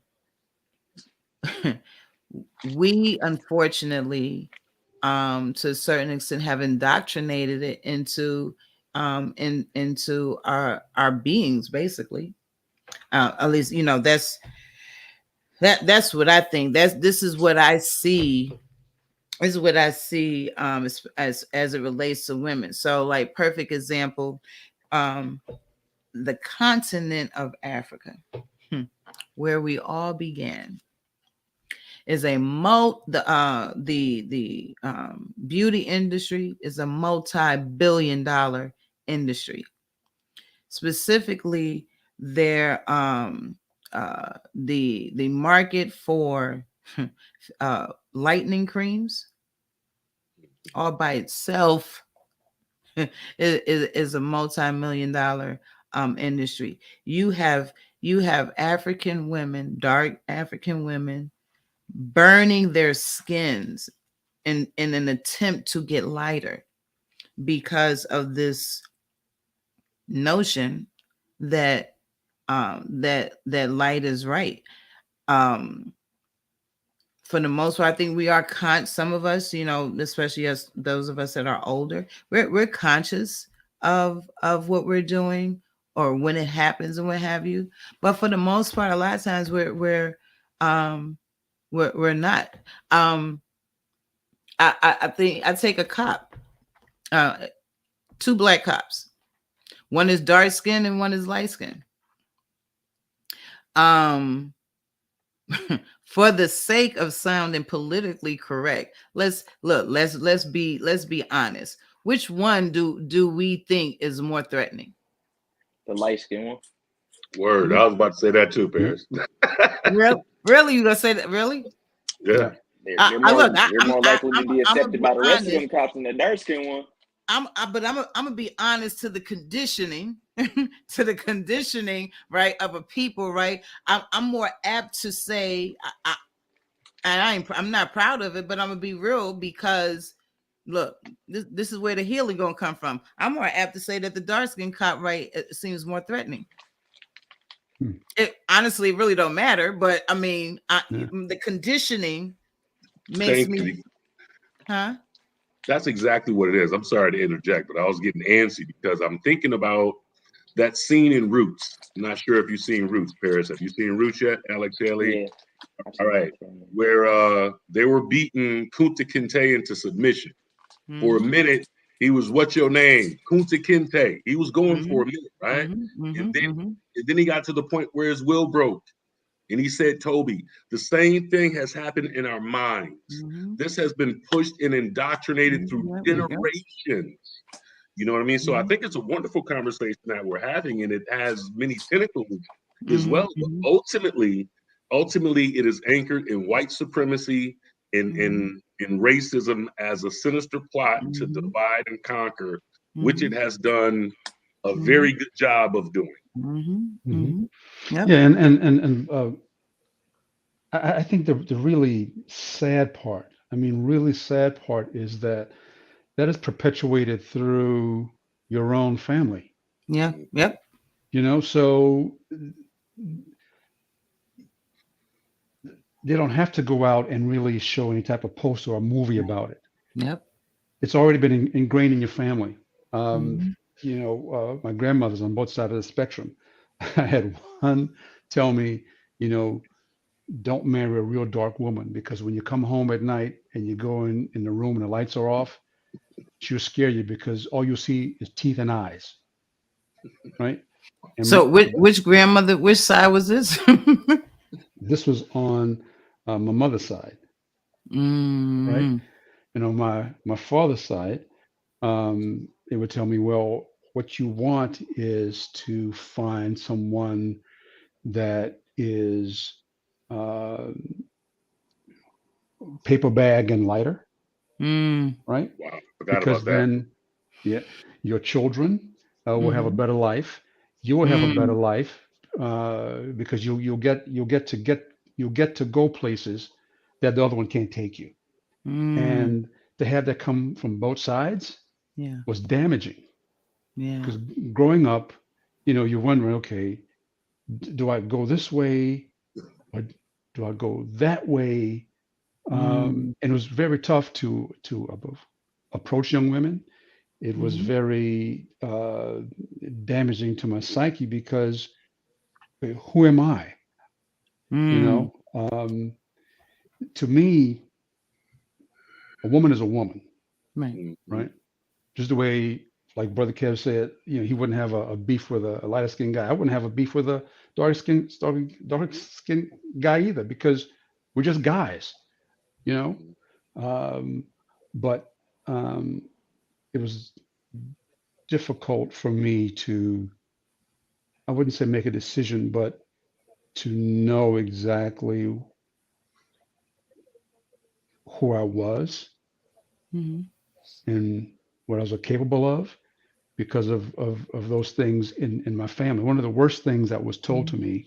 we unfortunately, to a certain extent, have indoctrinated it into our beings, basically. At least, that's what I think. This is what I see. This is what I see, as it relates to women. So, like, perfect example, um, the continent of Africa, where we all began, is a beauty industry is a multi-billion-dollar industry. Specifically, their the market for lightening creams, all by itself, is a multi-million-dollar industry. You have African women, dark African women, burning their skins in an attempt to get lighter, because of this notion that that light is right. Um, for the most part, I think we are some of us, especially as those of us that are older, we're conscious of what we're doing, or when it happens and what have you. But for the most part, a lot of times um we're not. Um, I think I take a cop, uh, two black cops. One is dark skin and one is light skin. Um, for the sake of sounding politically correct, let's look. Let's be honest. Which one do we think is more threatening? The light skin one. Word. I was about to say that too, Yeah. Paris. Really, really, you gonna say that? Really? Yeah. Yeah. They're I more look. I, they're I'm. more I, likely to I'm. be I'm gonna accepted be by the rest of honest. them cops than the dark skin one. I'm gonna be honest to the conditioning, to the conditioning, right, of a people, right. I'm more apt to say, and I'm not proud of it, but I'm gonna be real, because look, this is where the healing gonna come from. I'm more apt to say that the dark skin cop, right, it seems more threatening. Hmm. It honestly really don't matter, but I mean, Yeah. the conditioning makes Thank me, you. huh? That's exactly what it is. I'm sorry to interject, but I was getting antsy because I'm thinking about that scene in Roots. I'm not sure if you've seen Roots, Paris. Have you seen Roots yet, Alex Haley? Yeah, I've All seen right. that film. Where they were beating Kunta Kinte into submission. For a Mm-hmm. minute, he was, what's your name? Kunta Kinte. He was going Mm-hmm. for a minute, right? Mm-hmm. And then Mm-hmm. and then he got to the point where his will broke. And he said, Toby, the same thing has happened in our minds. Mm-hmm. This has been pushed and indoctrinated through Mm-hmm. Yep. generations. You know what I mean? So I think it's a wonderful conversation that we're having, and it has many tentacles as Mm-hmm. well. But Mm-hmm. ultimately, it is anchored in white supremacy and Mm-hmm. in racism as a sinister plot to Mm-hmm. divide and conquer, which Mm-hmm. it has done a Mm-hmm. very good job of doing. Mm-hmm. Hmm. Mm-hmm. Yep. Yeah. And I think the really sad part, I mean, really sad part is that that is perpetuated through your own family. Yeah. Mhm. Yep. So they don't have to go out and really show any type of poster or movie about it. Yep. It's already been ingrained in your family. Um, Mm-hmm. my grandmother's on both sides of the spectrum. I had one tell me, you know, don't marry a real dark woman because when you come home at night and you go in the room and the lights are off, she'll scare you because all you'll see is teeth and eyes, right? So And which grandmother, which side was this? this was on my mother's side, right? Mm, My father's side, it would tell me, well, what you want is to find someone that is uh, paper bag and lighter, mm, right? Wow, forgot Because about that. then, yeah, your children will have a mhm, better life. You will have a better mm, life because you'll get to go places that the other one can't take you. mm. And to have that come from both sides Yeah, was damaging yeah. because growing up, you're wondering, okay, do I go this way or do I go that way? Mm, And it was very tough to approach young women. It was mhm, very damaging to my psyche because who am I? You mm. know, to me, a woman is a woman, Right. Mhm. right? Just the way, like Brother Kev said, he wouldn't have a beef with a lighter skinned guy. I wouldn't have a beef with a dark skinned guy either because we're just guys, you know. Mhm. Um, but um, it was difficult for me to, I wouldn't say make a decision, but to know exactly who I was Mhm, and what I was capable of because of those things in my family. One of the worst things that was told to mhm, me,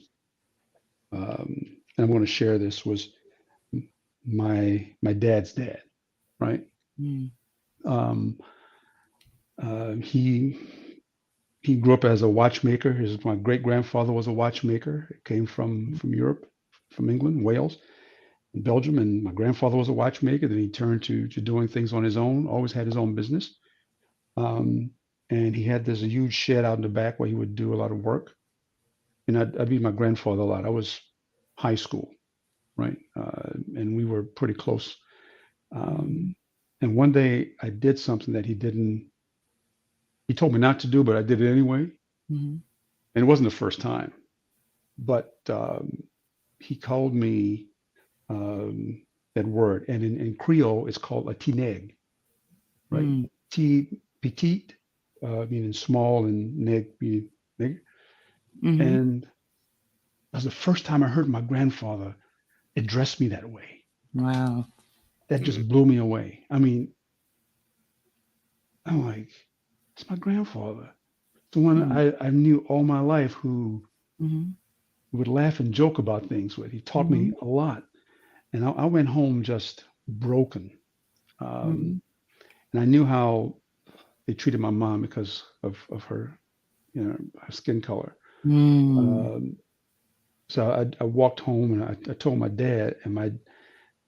and I'm going to share this, was my dad's dad, right? mm, Um, he grew up as a watchmaker. My great grandfather was a watchmaker. It came from Europe, from England, Wales, and Belgium, and my grandfather was a watchmaker. Then he turned to doing things on his own. Always had his own business. Um, and he had this huge shed out in the back where he would do a lot of work. And I'd be my grandfather a lot. I was high school, right? And we were pretty close. mhm, Um, and one day I did something that he told me not to do, but I did it anyway. mhm, And it wasn't the first time, but he called me that word. And in Creole, it's called a tineg, right? mm, T, petite, meaning small, and neg, meaning neg. mhm. And that was the first time I heard my grandfather address me that way. Wow. That just blew me away. I mean, I'm like, it's my grandfather, the one Mm, I knew all my life who mhm, would laugh and joke about things with. He taught me mhm, a lot. And I went home just broken. Um, mhm, and I knew how they treated my mom because of her, her skin color. mm, Um, so I walked home and I told my dad, and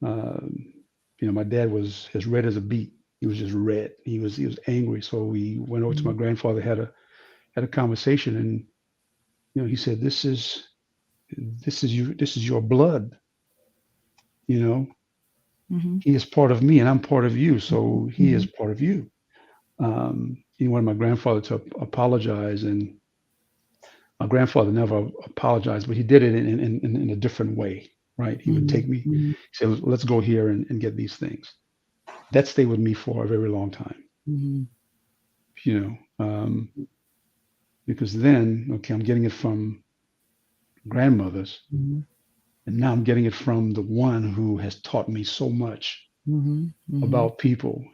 um, my dad was as red as a beet. He was just red. He was angry. So we went over to my mhm, grandfather, had a conversation, and he said, this is your blood. You know, mhm, he is part of me, and I'm part of you. mhm, So he is mhm, part of you. He wanted my grandfather to apologize, and my grandfather never apologized, but he did it in a different way, right? He would mhm, take me, mhm, he said, let's go here and get these things. That stayed with me for a very long time, mhm, you know, um, because then, okay, I'm getting it from grandmothers, mhm, and now I'm getting it from the one who has taught me so much mhm, mhm, about people,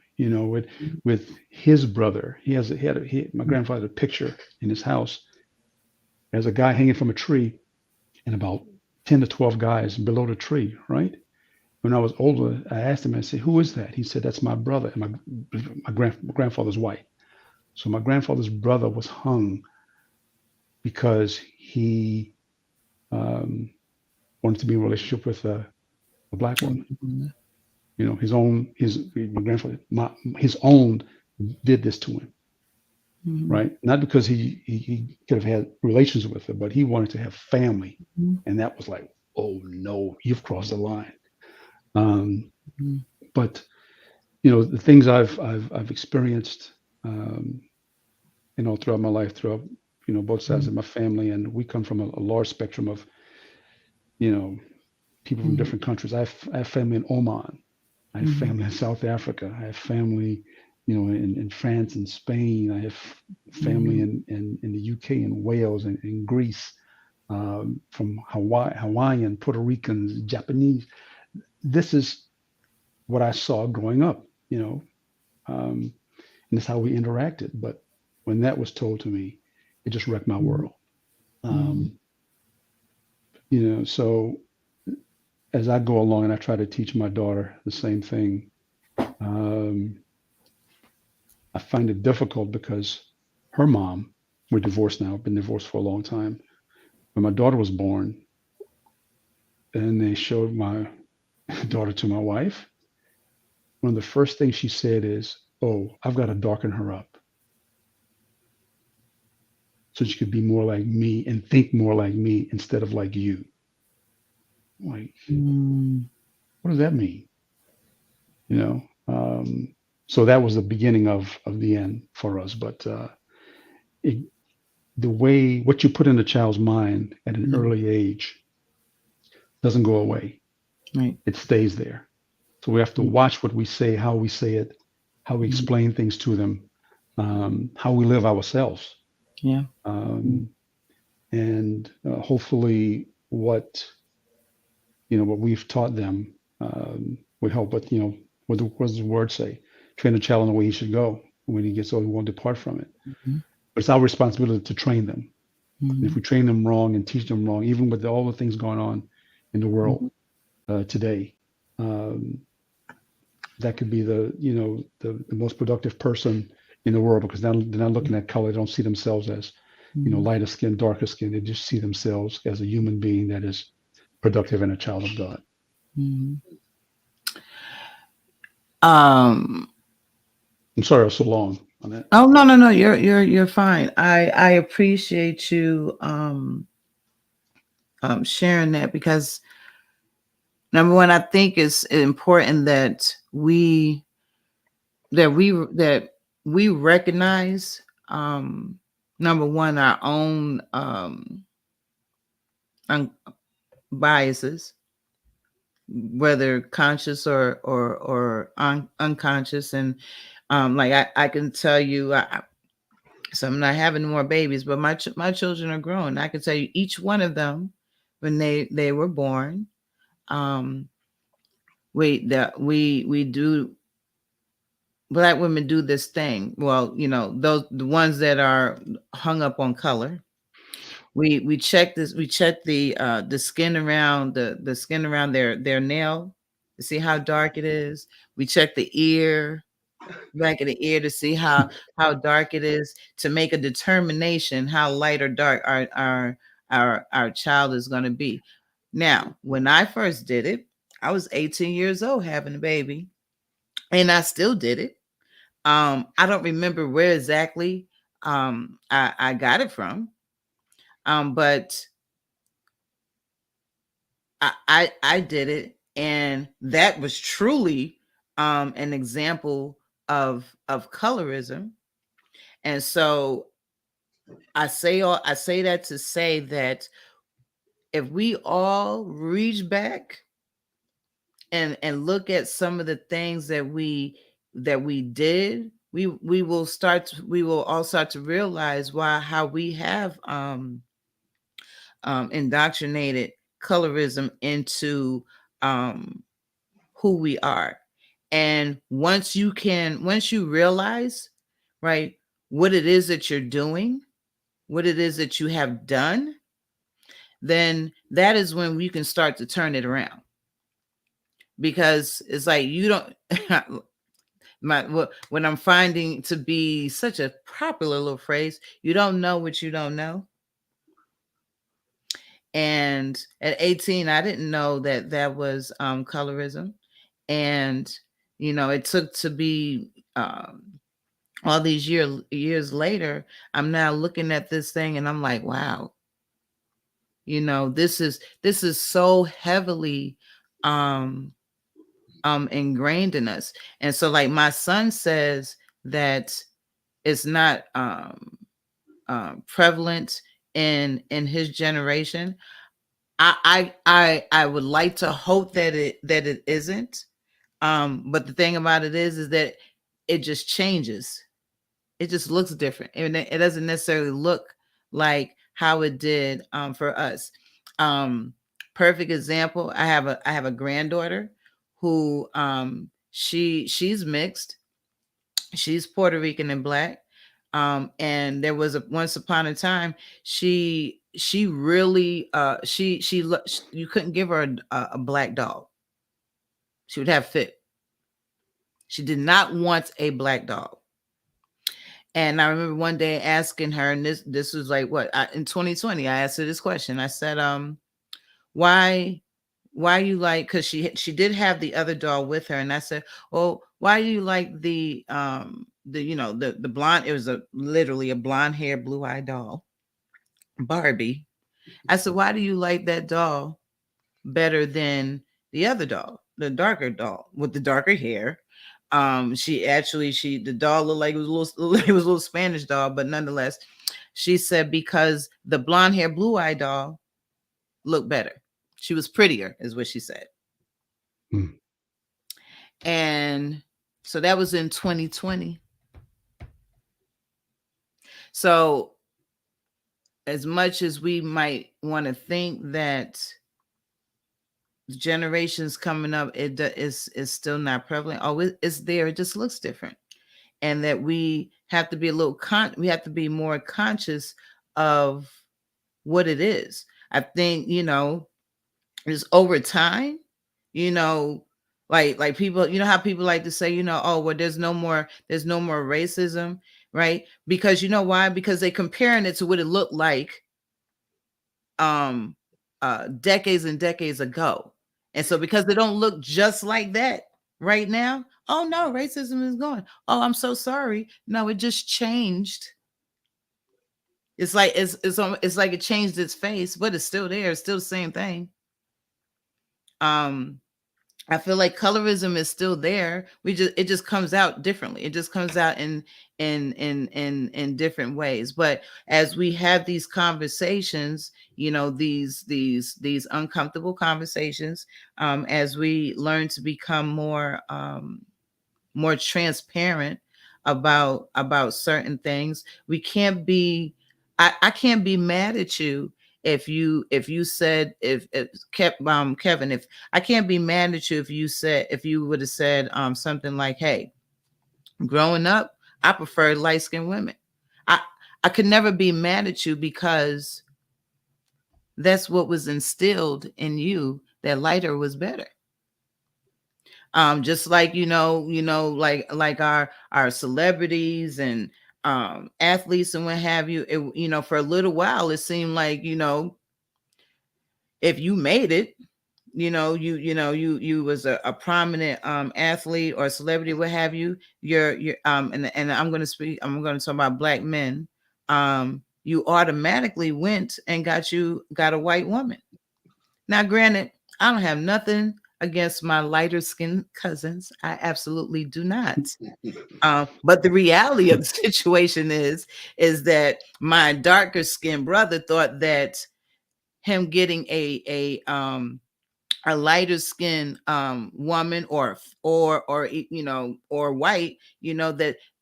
with his brother. My grandfather had a picture in his house. There's a guy hanging from a tree and about 10 to 12 guys below the tree, right? When I was older, I asked him, I said, who is that? He said, that's my brother. And my grandfather's white. So my grandfather's brother was hung because he um, wanted to be in a relationship with a black woman. mhm, My grandfather, his own did this to him, mhm, right? Not because he could have had relations with her, but he wanted to have family. mhm, And that was like, oh no, you've crossed the line. Um, mhm, but the things I've experienced, um, throughout my life, throughout both sides of my family, and we come from a large spectrum of you know people from Mhm. different countries. I have family in Oman. I have Mhm. family in South Africa. I have family, in France and Spain. I have family Mhm. in the UK and Wales and in Greece, from Hawaiian, Puerto Ricans, Japanese. This is what I saw growing up, and it's how we interacted. But when that was told to me, it just wrecked my Mhm. world. Mhm. Um, so as I go along and I try to teach my daughter the same thing, um, I find it difficult because her mom, we're divorced now, been divorced for a long time. When my daughter was born, and they showed my daughter to my wife, one of the first things she said is, "Oh, I've got to darken her up so she could be more like me and think more like me instead of like you." Like, Mhm. what does that mean? You know? So that was the beginning of the end for us. But it, the way what you put in a child's mind at an Yeah. early age doesn't go away. Right. It stays there. So we have to watch what we say, how we say it, how we Mhm. explain things to them, how we live ourselves, Yeah. Mhm. um, and hopefully what we've taught them will help. But what does the word say? Train a child in the way he should go. When he gets old, he won't depart from it. Mhm. But it's our responsibility to train them. And if Mhm. we train them wrong and teach them wrong, even with all the things going on in the world Mhm. today, um, that could be the most productive person in the world, because now they're not looking at color. They don't see themselves as Mhm. lighter skin, darker skin. They just see themselves as a human being that is productive and a child of God. Mhm. Um. I'm sorry I was so long on that. Oh, no, no, no. You're fine. I appreciate you sharing that, because number one, I think it's important that we recognize, um number one, our own un- biases, whether conscious or unconscious. And like I can tell you, so I'm not having more babies, but my children are grown. I can tell you each one of them, when they were born, um we do, black women do this thing. Well, those, the ones that are hung up on color, we check this, we check the skin around the skin around their nail to see how dark it is. We check the ear, back of the ear, to see how dark it is, to make a determination how light or dark our child is going to be. Now, when I first did it, I was 18 years old having a baby, and I still did it. I don't remember where exactly I got it from. But I did it, and that was truly an example of colorism. And so I say that to say that if we all reach back and look at some of the things that we did, we will all start to realize why how we have indoctrinated colorism into um, who we are. And once you realize, right, what it is that you're doing, what it is that you have done, then that is when we can start to turn it around. Because it's like you don't what I'm finding to be such a popular little phrase, you don't know what you don't know. And at 18, I didn't know that that was colorism. And it took to be all these years later, I'm now looking at this thing and I'm like, wow, this is so heavily um ingrained in us. And so like my son says that it's not prevalent in his generation. I would like to hope that it isn't. But the thing about it is that it just changes. It just looks different, and it doesn't necessarily look like how it did for us. Um, Perfect example. I have a granddaughter who she's mixed. She's Puerto Rican and black. And there was a once upon a time she really you couldn't give her a black dog. She would have fit. She did not want a black dog. And I remember one day asking her, and this was like in 2020. I asked her this question. I said, why you like, because she did have the other dog with her, and I said, well, why do you like the the blonde? It was literally a blonde hair, blue eyed doll, Barbie. I said, why do you like that doll better than the other doll, the darker doll with the darker hair? She the doll looked like it was a little it was a little Spanish doll, but nonetheless, she said because the blonde hair, blue eye doll looked better. She was prettier, is what she said. Hmm. And so that was in 2020. So as much as we might want to think that generations coming up, is still not prevalent. Oh, it's there. It just looks different, and that we have to be we have to be more conscious of what it is. I think is over time, you know, like people, how people like to say, oh, well, there's no more racism, right? Because you know why? Because they comparing it to what it looked like um decades and decades ago. And so because they don't look just like that right now, oh no, racism is gone. Oh, I'm so sorry. No, it just changed. It's like it changed its face, but it's still there. It's still the same thing. Um I feel like colorism is still there. It just comes out differently. It just comes out in different ways. But as we have these conversations, these uncomfortable conversations, as we learn to become more transparent about certain things, we can't be. I can't be mad at you if you said if Kevin, if I can't be mad at you if you would have said something like, hey, growing up I preferred light-skinned women. i I could never be mad at you because that's what was instilled in you, that lighter was better. Just like like our celebrities and athletes and what have you, for a little while it seemed like if you made it, you was a prominent athlete or celebrity, what have you, you're and I'm going to talk about black men. You automatically went and got a white woman. Now granted, I don't have nothing against my lighter skinned cousins. I absolutely do not. But the reality of the situation is that my darker skinned brother thought that him getting a lighter skinned woman or white,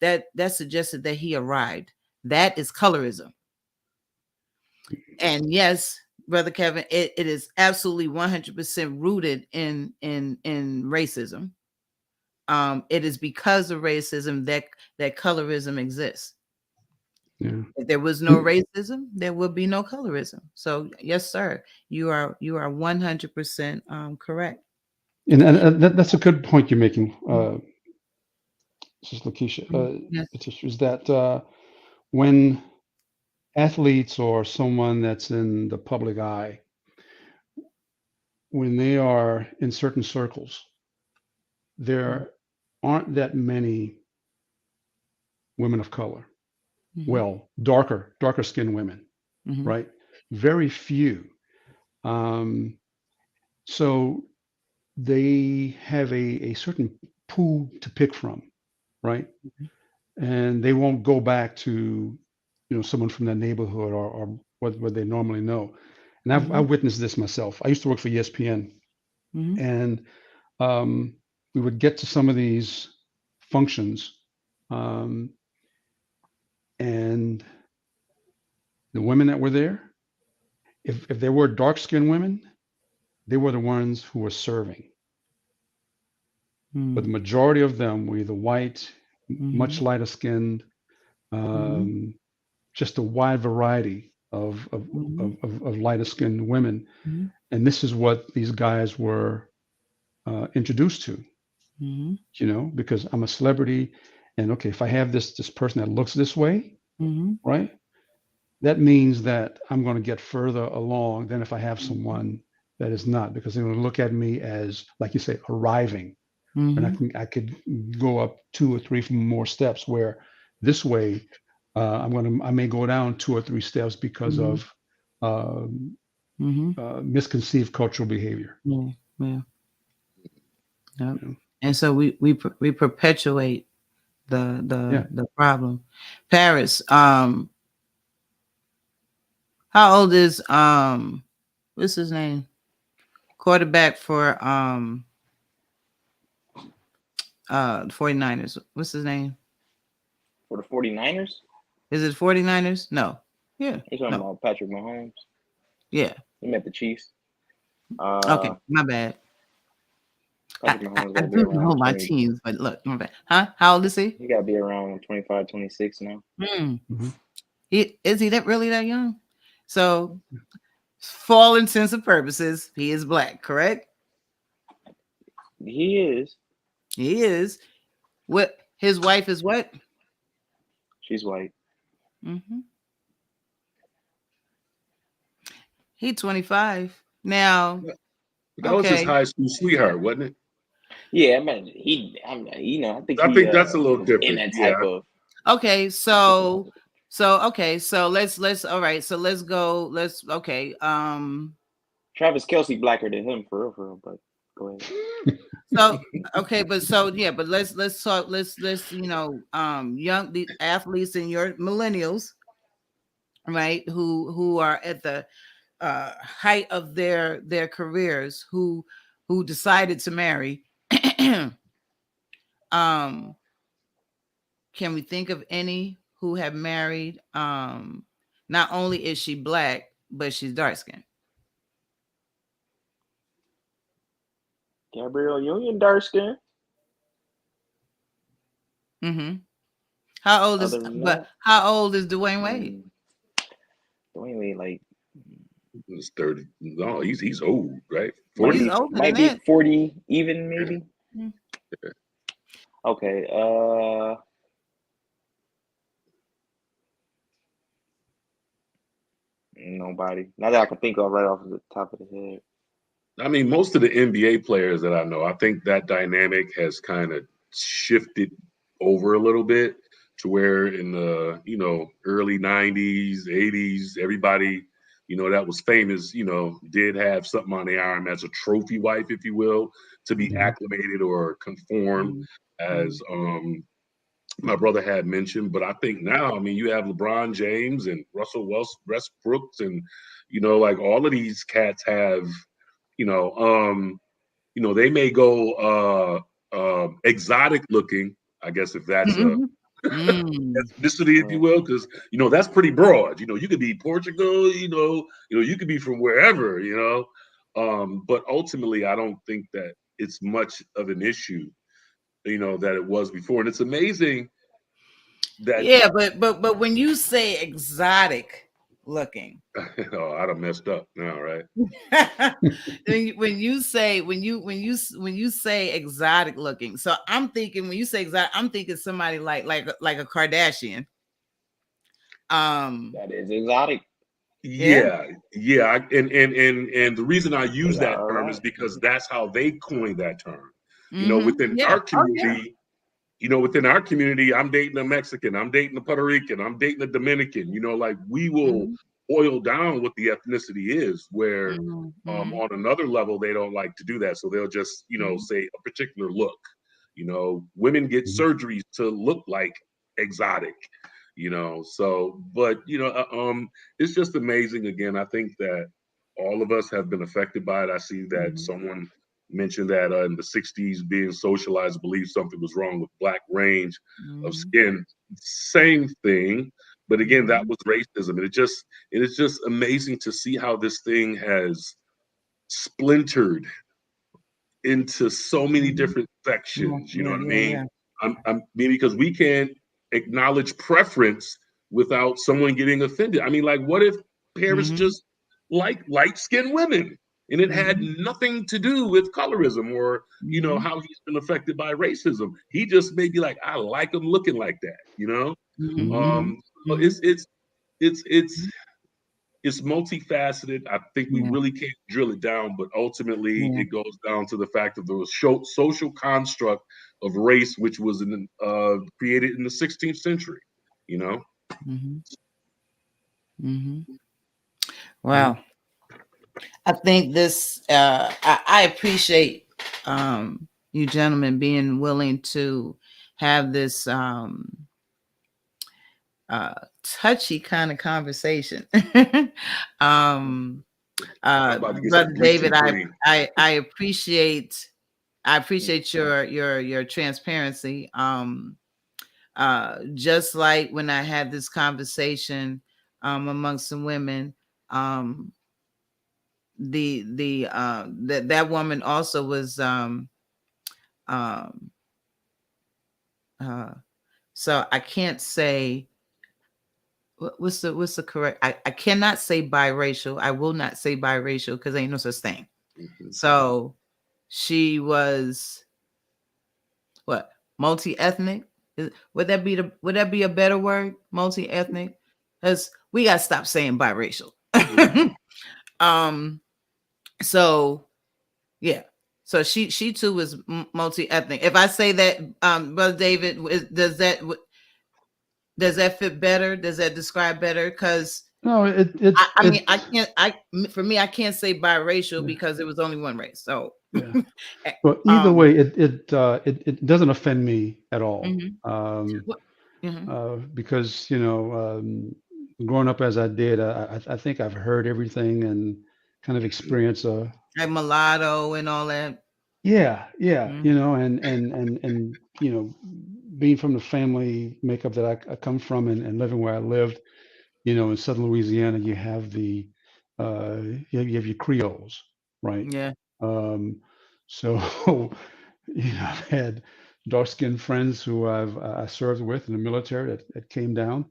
that suggested that he arrived. That is colorism. And yes, brother Kevin, it is absolutely 100% rooted in racism. It is because of racism that colorism exists. Yeah. If there was no racism, there would be no colorism. So yes, sir, you are 100% correct. And that's a good point you're making, Sister Lakeisha. Yes. Letitia, is that when athletes or someone that's in the public eye, when they are in certain circles, there aren't that many women of color. Mm-hmm. Well, darker skinned women, Mm-hmm. right? Very few. So they have a certain pool to pick from, right? And they won't go back to, someone from that neighborhood or what they normally know. And Mhm. I've witnessed this myself. I used to work for ESPN, Mhm. and um, we would get to some of these functions, um, and the women that were there, if there were dark skinned women, they were the ones who were serving. But the Mhm. majority of them were either white, much Mhm. lighter skinned, Mhm. um, just a wide variety Mhm. of lighter skinned women. Mhm. And this is what these guys were introduced to, Mhm. because I'm a celebrity. And okay, if I have this person that looks this way, Mhm. right, that means that I'm going to get further along than if I have Mhm. someone that is not, because they're going to look at me as, like you say, arriving. And Mhm. I could go up two or three more steps, where this way I may go down two or three steps because Mhm. of um, Mhm. misconceived cultural behavior. Yeah. Yeah. Yep. You know? And so we perpetuate the Yeah. the problem. Paris, how old is what's his name? Quarterback for 49ers. What's his name? For the 49ers, Is it 49ers? No. Yeah. you're talking No. about Patrick Mahomes. Yeah. He met the Chiefs. Okay. Uh, My bad. I, Patrick I, Mahomes I got to be do know around my 20. teams, but look, my bad. Huh? How old is he? He got to be around 25, 26 now. Hmm. Hmm. He is he that really that young? So for all intents and purposes, he is black, correct? He is. He is. What his wife is what? She's white. Mm-hmm. He 25. Now, That was his okay. high school sweetheart, wasn't it? Yeah, I mean, I think I he think that's a little was in different. that Yeah. type of Okay, different type of. so let's all right, so let's go. Let's okay. Travis Kelsey blacker than him for real. But go ahead. So okay, but so yeah, but let's talk let's young the athletes and your millennials, right, who are at the height of their careers, who decided to marry. um can we think of any who have married, not only is she black, but she's dark skinned? Gabrielle Union dark skin. Mm-hmm. How old is Other than but that, how old is Dwayne Wade? mm, Dwayne Wade like He's 30. No, he's old, right? might 40? He's be older than might be that. 40 even Yeah. maybe. Mm. Okay. Nobody. Not that I can think of right off the top of the head. I mean, most of the NBA players that I know, I think that dynamic has kind of shifted over a little bit to where in the, early 90s, 80s, everybody, that was famous, did have something on the arm as a trophy wife, if you will, to be Hmm. acclimated or conform Mm. as Mm. my brother had mentioned. But I think now, I mean, you have LeBron James and Russell Westbrooks and, like all of these cats have you know, they may go exotic looking, I guess if that's a Mhm. Mm. ethnicity, if you Right. will, because that's pretty broad. You could be Portugal, you could be from wherever, but ultimately I don't think that it's much of an issue, that it was before. And it's amazing that Yeah, but when you say exotic looking, oh, I'd have messed up now, right? when you say exotic looking, so I'm thinking when you say exotic, I'm thinking somebody like a Kardashian. Um, That is exotic. yeah. Yeah, yeah, and the reason I They use got that a term is lot. because that's how they coined that term. Mm-hmm. Within Yeah. our Oh yeah. community, I'm dating a Mexican, I'm dating a Puerto Rican, I'm dating a Dominican. Like we will Mm-hmm. boil down what the ethnicity is, where Mhm. Mhm. on another level they don't like to do that, so they'll just Mhm. say a particular look. Women get Mhm. surgeries to look like exotic. So but it's just amazing. Again, I think that all of us have been affected by it. I see that Mhm. someone mentioned that in the 60s, being socialized, believed something was wrong with black range of Mhm. skin. Same thing, but again, that Mhm. was racism. And it is just amazing to see how this thing has splintered into so many Mhm. different Yeah. sections. You know Yeah. what I Yeah. mean? Yeah. Because we can't acknowledge preference without someone getting offended. I mean, like, what if parents Mhm. just like light skinned women and it had Mhm. nothing to do with colorism or, Mhm. how he's been affected by racism? He just may be like, I like him looking like that. Mhm. Mhm. Mhm. So Mhm. it's multifaceted. I think we Yeah. really can't drill it down, but ultimately Yeah. it goes down to the fact of the social construct of race, which was created in the 16th century. You know, Mhm. Mhm. Mhm. Wow. I think this. I appreciate you gentlemen being willing to have this uh, touchy kind of conversation. um, I'm about to get some Brother David, bleaching cream. I appreciate your transparency. Just like when I had this conversation amongst some women, um, that woman also was um, uh, so I can't say what's the correct. I cannot say biracial. I will not say biracial because ain't no such thing. Mhm. So she was what, multi-ethnic? Would that be a better word? Multi-ethnic? Because we gotta stop saying biracial. Mhm. um so yeah. So she too was multi-ethnic. If I say that, Brother David, does that fit better? Does that describe better? Because No, I mean, I it can't. For me, I can't say biracial yeah, because there was only one race. So, yeah. eh, Well, either um, way, it doesn't offend me at all. mhm. What- mhm. Because growing up as I did, I think I've heard everything and kind of experienced Like mulatto and all that. yeah, yeah, Mhm. and being from the family makeup that I come from and living where I lived, in southern Louisiana, you have you have your Creoles, right? Yeah. Um, so I've had dark-skinned friends who I served with in the military that came down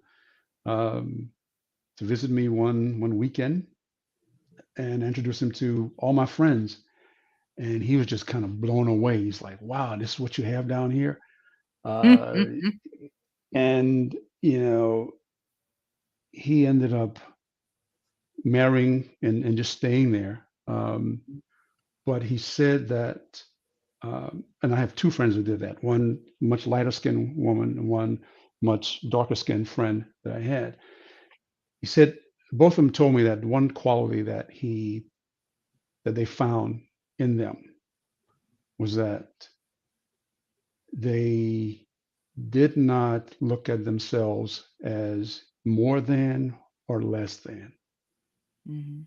um, to visit me one weekend and introduced him to all my friends, and he was just kind of blown away. He's like, "Wow, this is what you have down here," uh, and he ended up marrying and just staying there. But he said that, and I have two friends who did that. One much lighter skinned woman, and one much darker skinned friend that I had. He said both of them told me that one quality that they found in them was that they did not look at themselves as more than or less than. Mhm.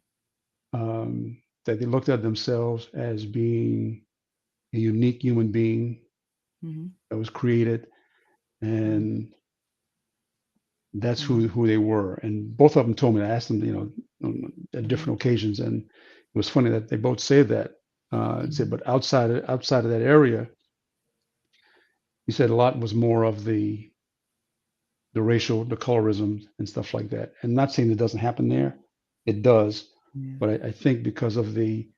That they looked at themselves as being a unique human being Mhm. that was created, Mhm. and that's who Mhm. who they were. And both of them told me. I asked them, at Mhm. different occasions, and it was funny that they both said that. Said, Mhm. but outside of that area, he said a lot was more of the colorism and stuff like that. And not saying it doesn't happen there, it does, Yeah. but I think because of the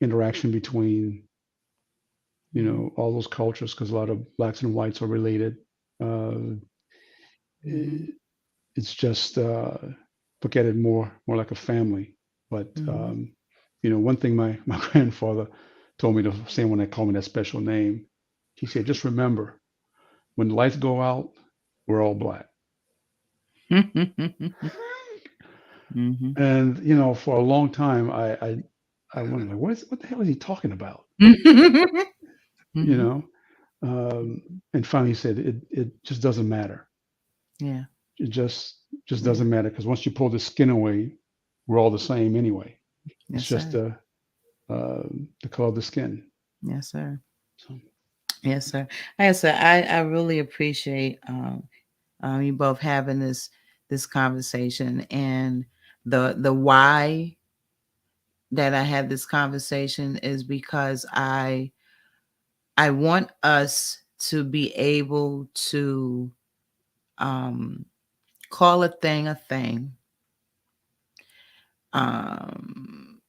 interaction between Mhm. all those cultures, because a lot of blacks and whites are related. Uh, Mhm. it's just look at it more like a family. But Mhm. one thing my grandfather told me to say when they call me that special name, he said, just remember, when the lights go out, we're all black. Mm-hmm. And for a long time, I wondered, like, what the hell is he talking about? You Mm-hmm. know, and finally he said, it just doesn't matter. Yeah. It just Yeah. doesn't matter because once you pull the skin away, we're all the same anyway. It's Yes, just sir. the color of the skin. Yes, sir. So, Yes, sir. Like I said, I really appreciate you both having this conversation, and the why that I had this conversation is because I want us to be able to um, call a thing, um,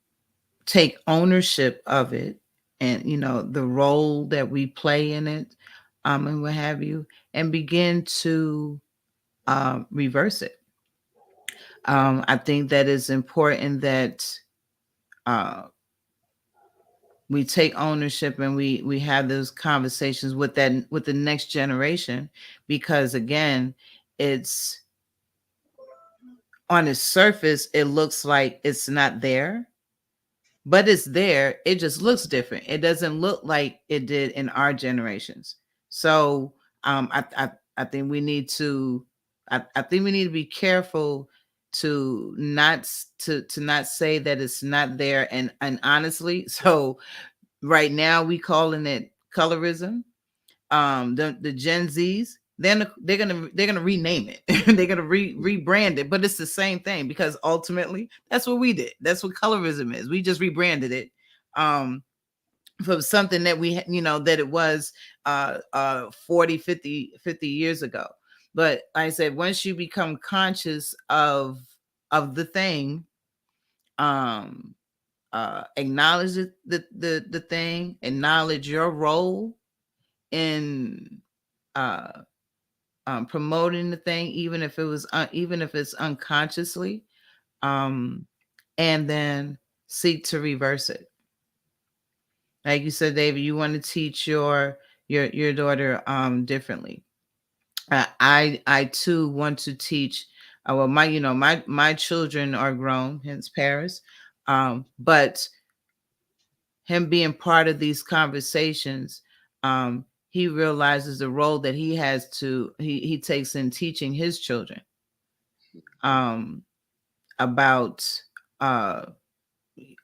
take ownership of it, and the role that we play in it, and what have you, and begin to reverse it. I think that it's important that uh, we take ownership and we have those conversations with the next generation, because again, it's on its surface it looks like it's not there, but it's there. It just looks different. It doesn't look like it did in our generations. So I think we need to I think we need to be careful to not say that it's not there. And honestly, so right now we calling it colorism. The Gen Zs, then they're gonna rename it. They're gonna rebrand it, but it's the same thing, because ultimately that's what we did. That's what colorism is. We just rebranded it um from something that that it was 40, 50 years ago. But like I said, once you become conscious of the thing, um acknowledge the thing, acknowledge your role in uh promoting the thing, even if it's unconsciously, um, and then seek to reverse it. Like you said, David, you want to teach your daughter differently. I too want to teach. Well, my children are grown, hence Paris, but him being part of these conversations, he realizes the role that he takes in teaching his children um, about uh,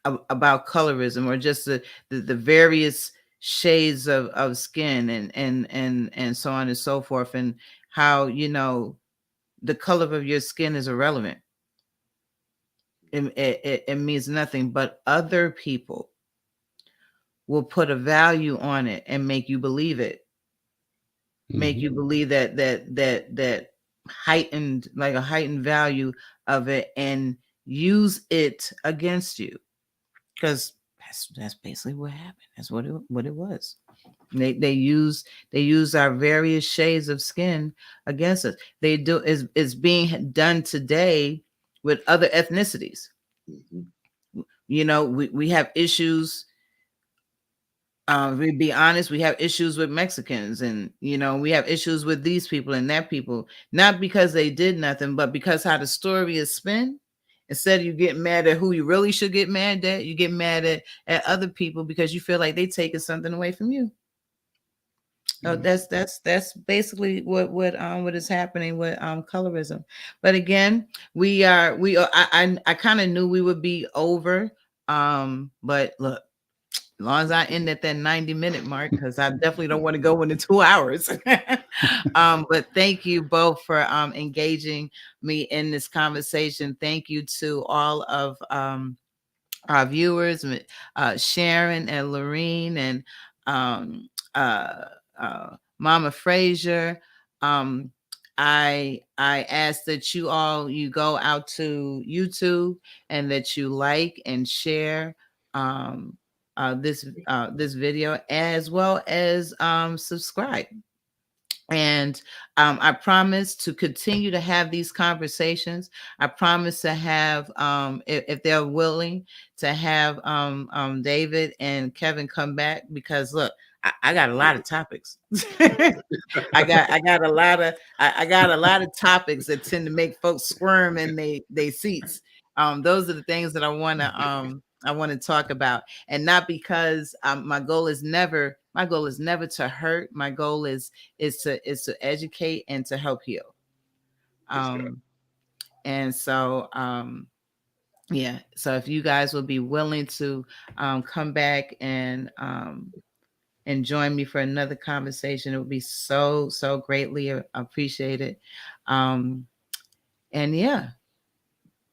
about colorism, or just the various shades of skin, and so on and so forth, and how the color of your skin is irrelevant. It means nothing, but other people will put a value on it and make you believe it, make mhm. you believe that heightened, like a heightened value of it, and use it against you, because that's basically what happened. That's what it was. They use our various shades of skin against us. They do is being done today with other ethnicities. Mhm. We have issues. We be honest, we have issues with Mexicans, and we have issues with these people and that people, not because they did nothing, but because how the story is spin. Instead of you getting mad at who you really should get mad at, you get mad at other people because you feel like they taking something away from you. Oh, Yeah. that's basically what is happening with colorism. But again, we are I kind of knew we would be over. But look, as long as I end at that 90-minute mark, because I definitely don't want to go into 2 hours. But thank you both for engaging me in this conversation. Thank you to all of our viewers, Sharon and Lorene, and um, uh, uh, Mama Frazier. Um, I ask that you go out to YouTube, and that you like and share um, this video, as well as subscribe. And I promise to continue to have these conversations. I promise to have, if they're willing, to have David and Kevin come back, because look, I got a lot of topics. I got I got a lot of topics that tend to make folks squirm in they seats. Those are the things that I want to talk about, and not because my goal is never to hurt. My goal is to educate and to help heal. Praise God. And so yeah, so if you guys will be willing to come back and join me for another conversation, it would be so greatly appreciated. Um, and yeah,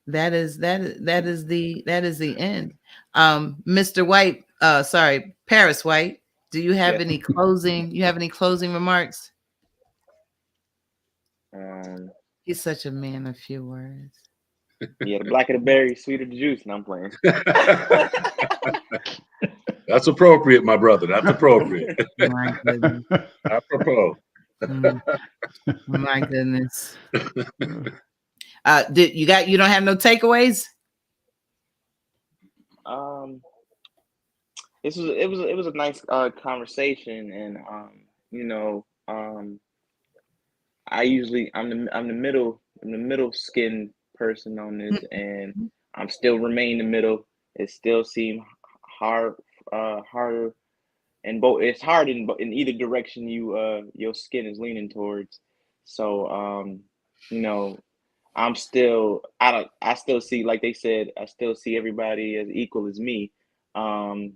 that is the end. Mr. White, sorry, Paris White, do you have Yes. any closing remarks? Um, He's such a man of few words. yeah, the blacker the berry, sweeter the juice. And I'm playing. That's appropriate, my brother. That's appropriate. My goodness. Apropos. Mm, my goodness. You don't have no takeaways? um, it was a nice conversation, and you know, I'm the middle skin person on this, and I'm still remain the middle. It still seem hard, harder, and both it's hard in either direction your skin is leaning towards. So you know, I still see, like they said, I still see everybody as equal as me. Um,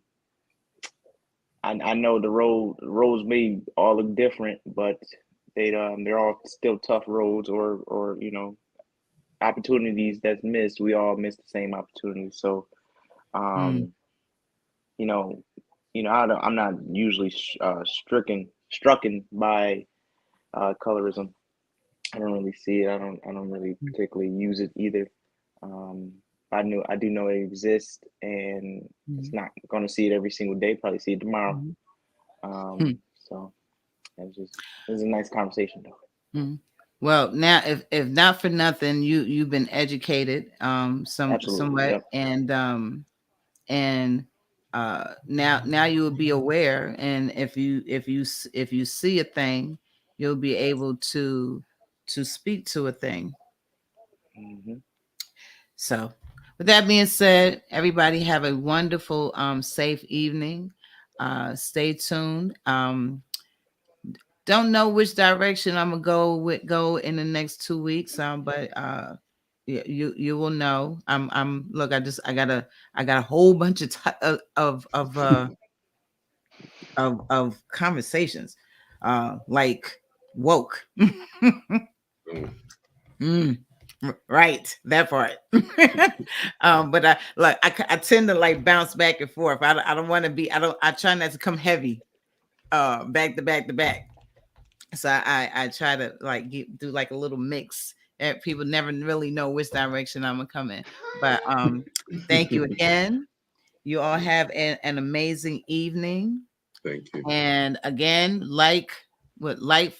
I know the roads may all look different, but they're all still tough roads, or opportunities that's missed. We all miss the same opportunity. So Mm, um, you know, I'm not usually strucken by colorism. I don't really see it. I don't really particularly use it either. Um, I do know it exists, and it's mm, not going to see it every single day. Probably see it tomorrow. mm, Um, mm, so it was a nice conversation though. mm. Well, now if not for nothing, you've been educated Absolutely. somewhat, Yep. and now you will be aware, and if you see a thing, you'll be able to speak to a thing. Hmm. So with that being said, everybody have a wonderful safe evening. Stay tuned. Don't know which direction I'm gonna go in the next 2 weeks, but you will know. I'm look, I got a whole bunch of conversations, like woke. Mm. Mm, right, that part. But I tend to like bounce back and forth. I don't want to be. I try not to come heavy. Back to back to back. So I try to like do like a little mix. And people never really know which direction I'm gonna come in. But thank you again. You all have an amazing evening. Thank you. And again,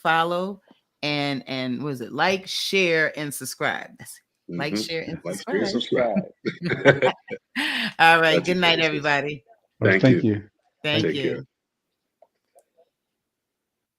follow, and was it like, share, and subscribe? That's it. Like, Hmm. share, and Like, share, And subscribe. subscribe. subscribe. All right. That's Good night, priceless. everybody. Well, Thank thank you. you. Thank Thank Take you. you. care.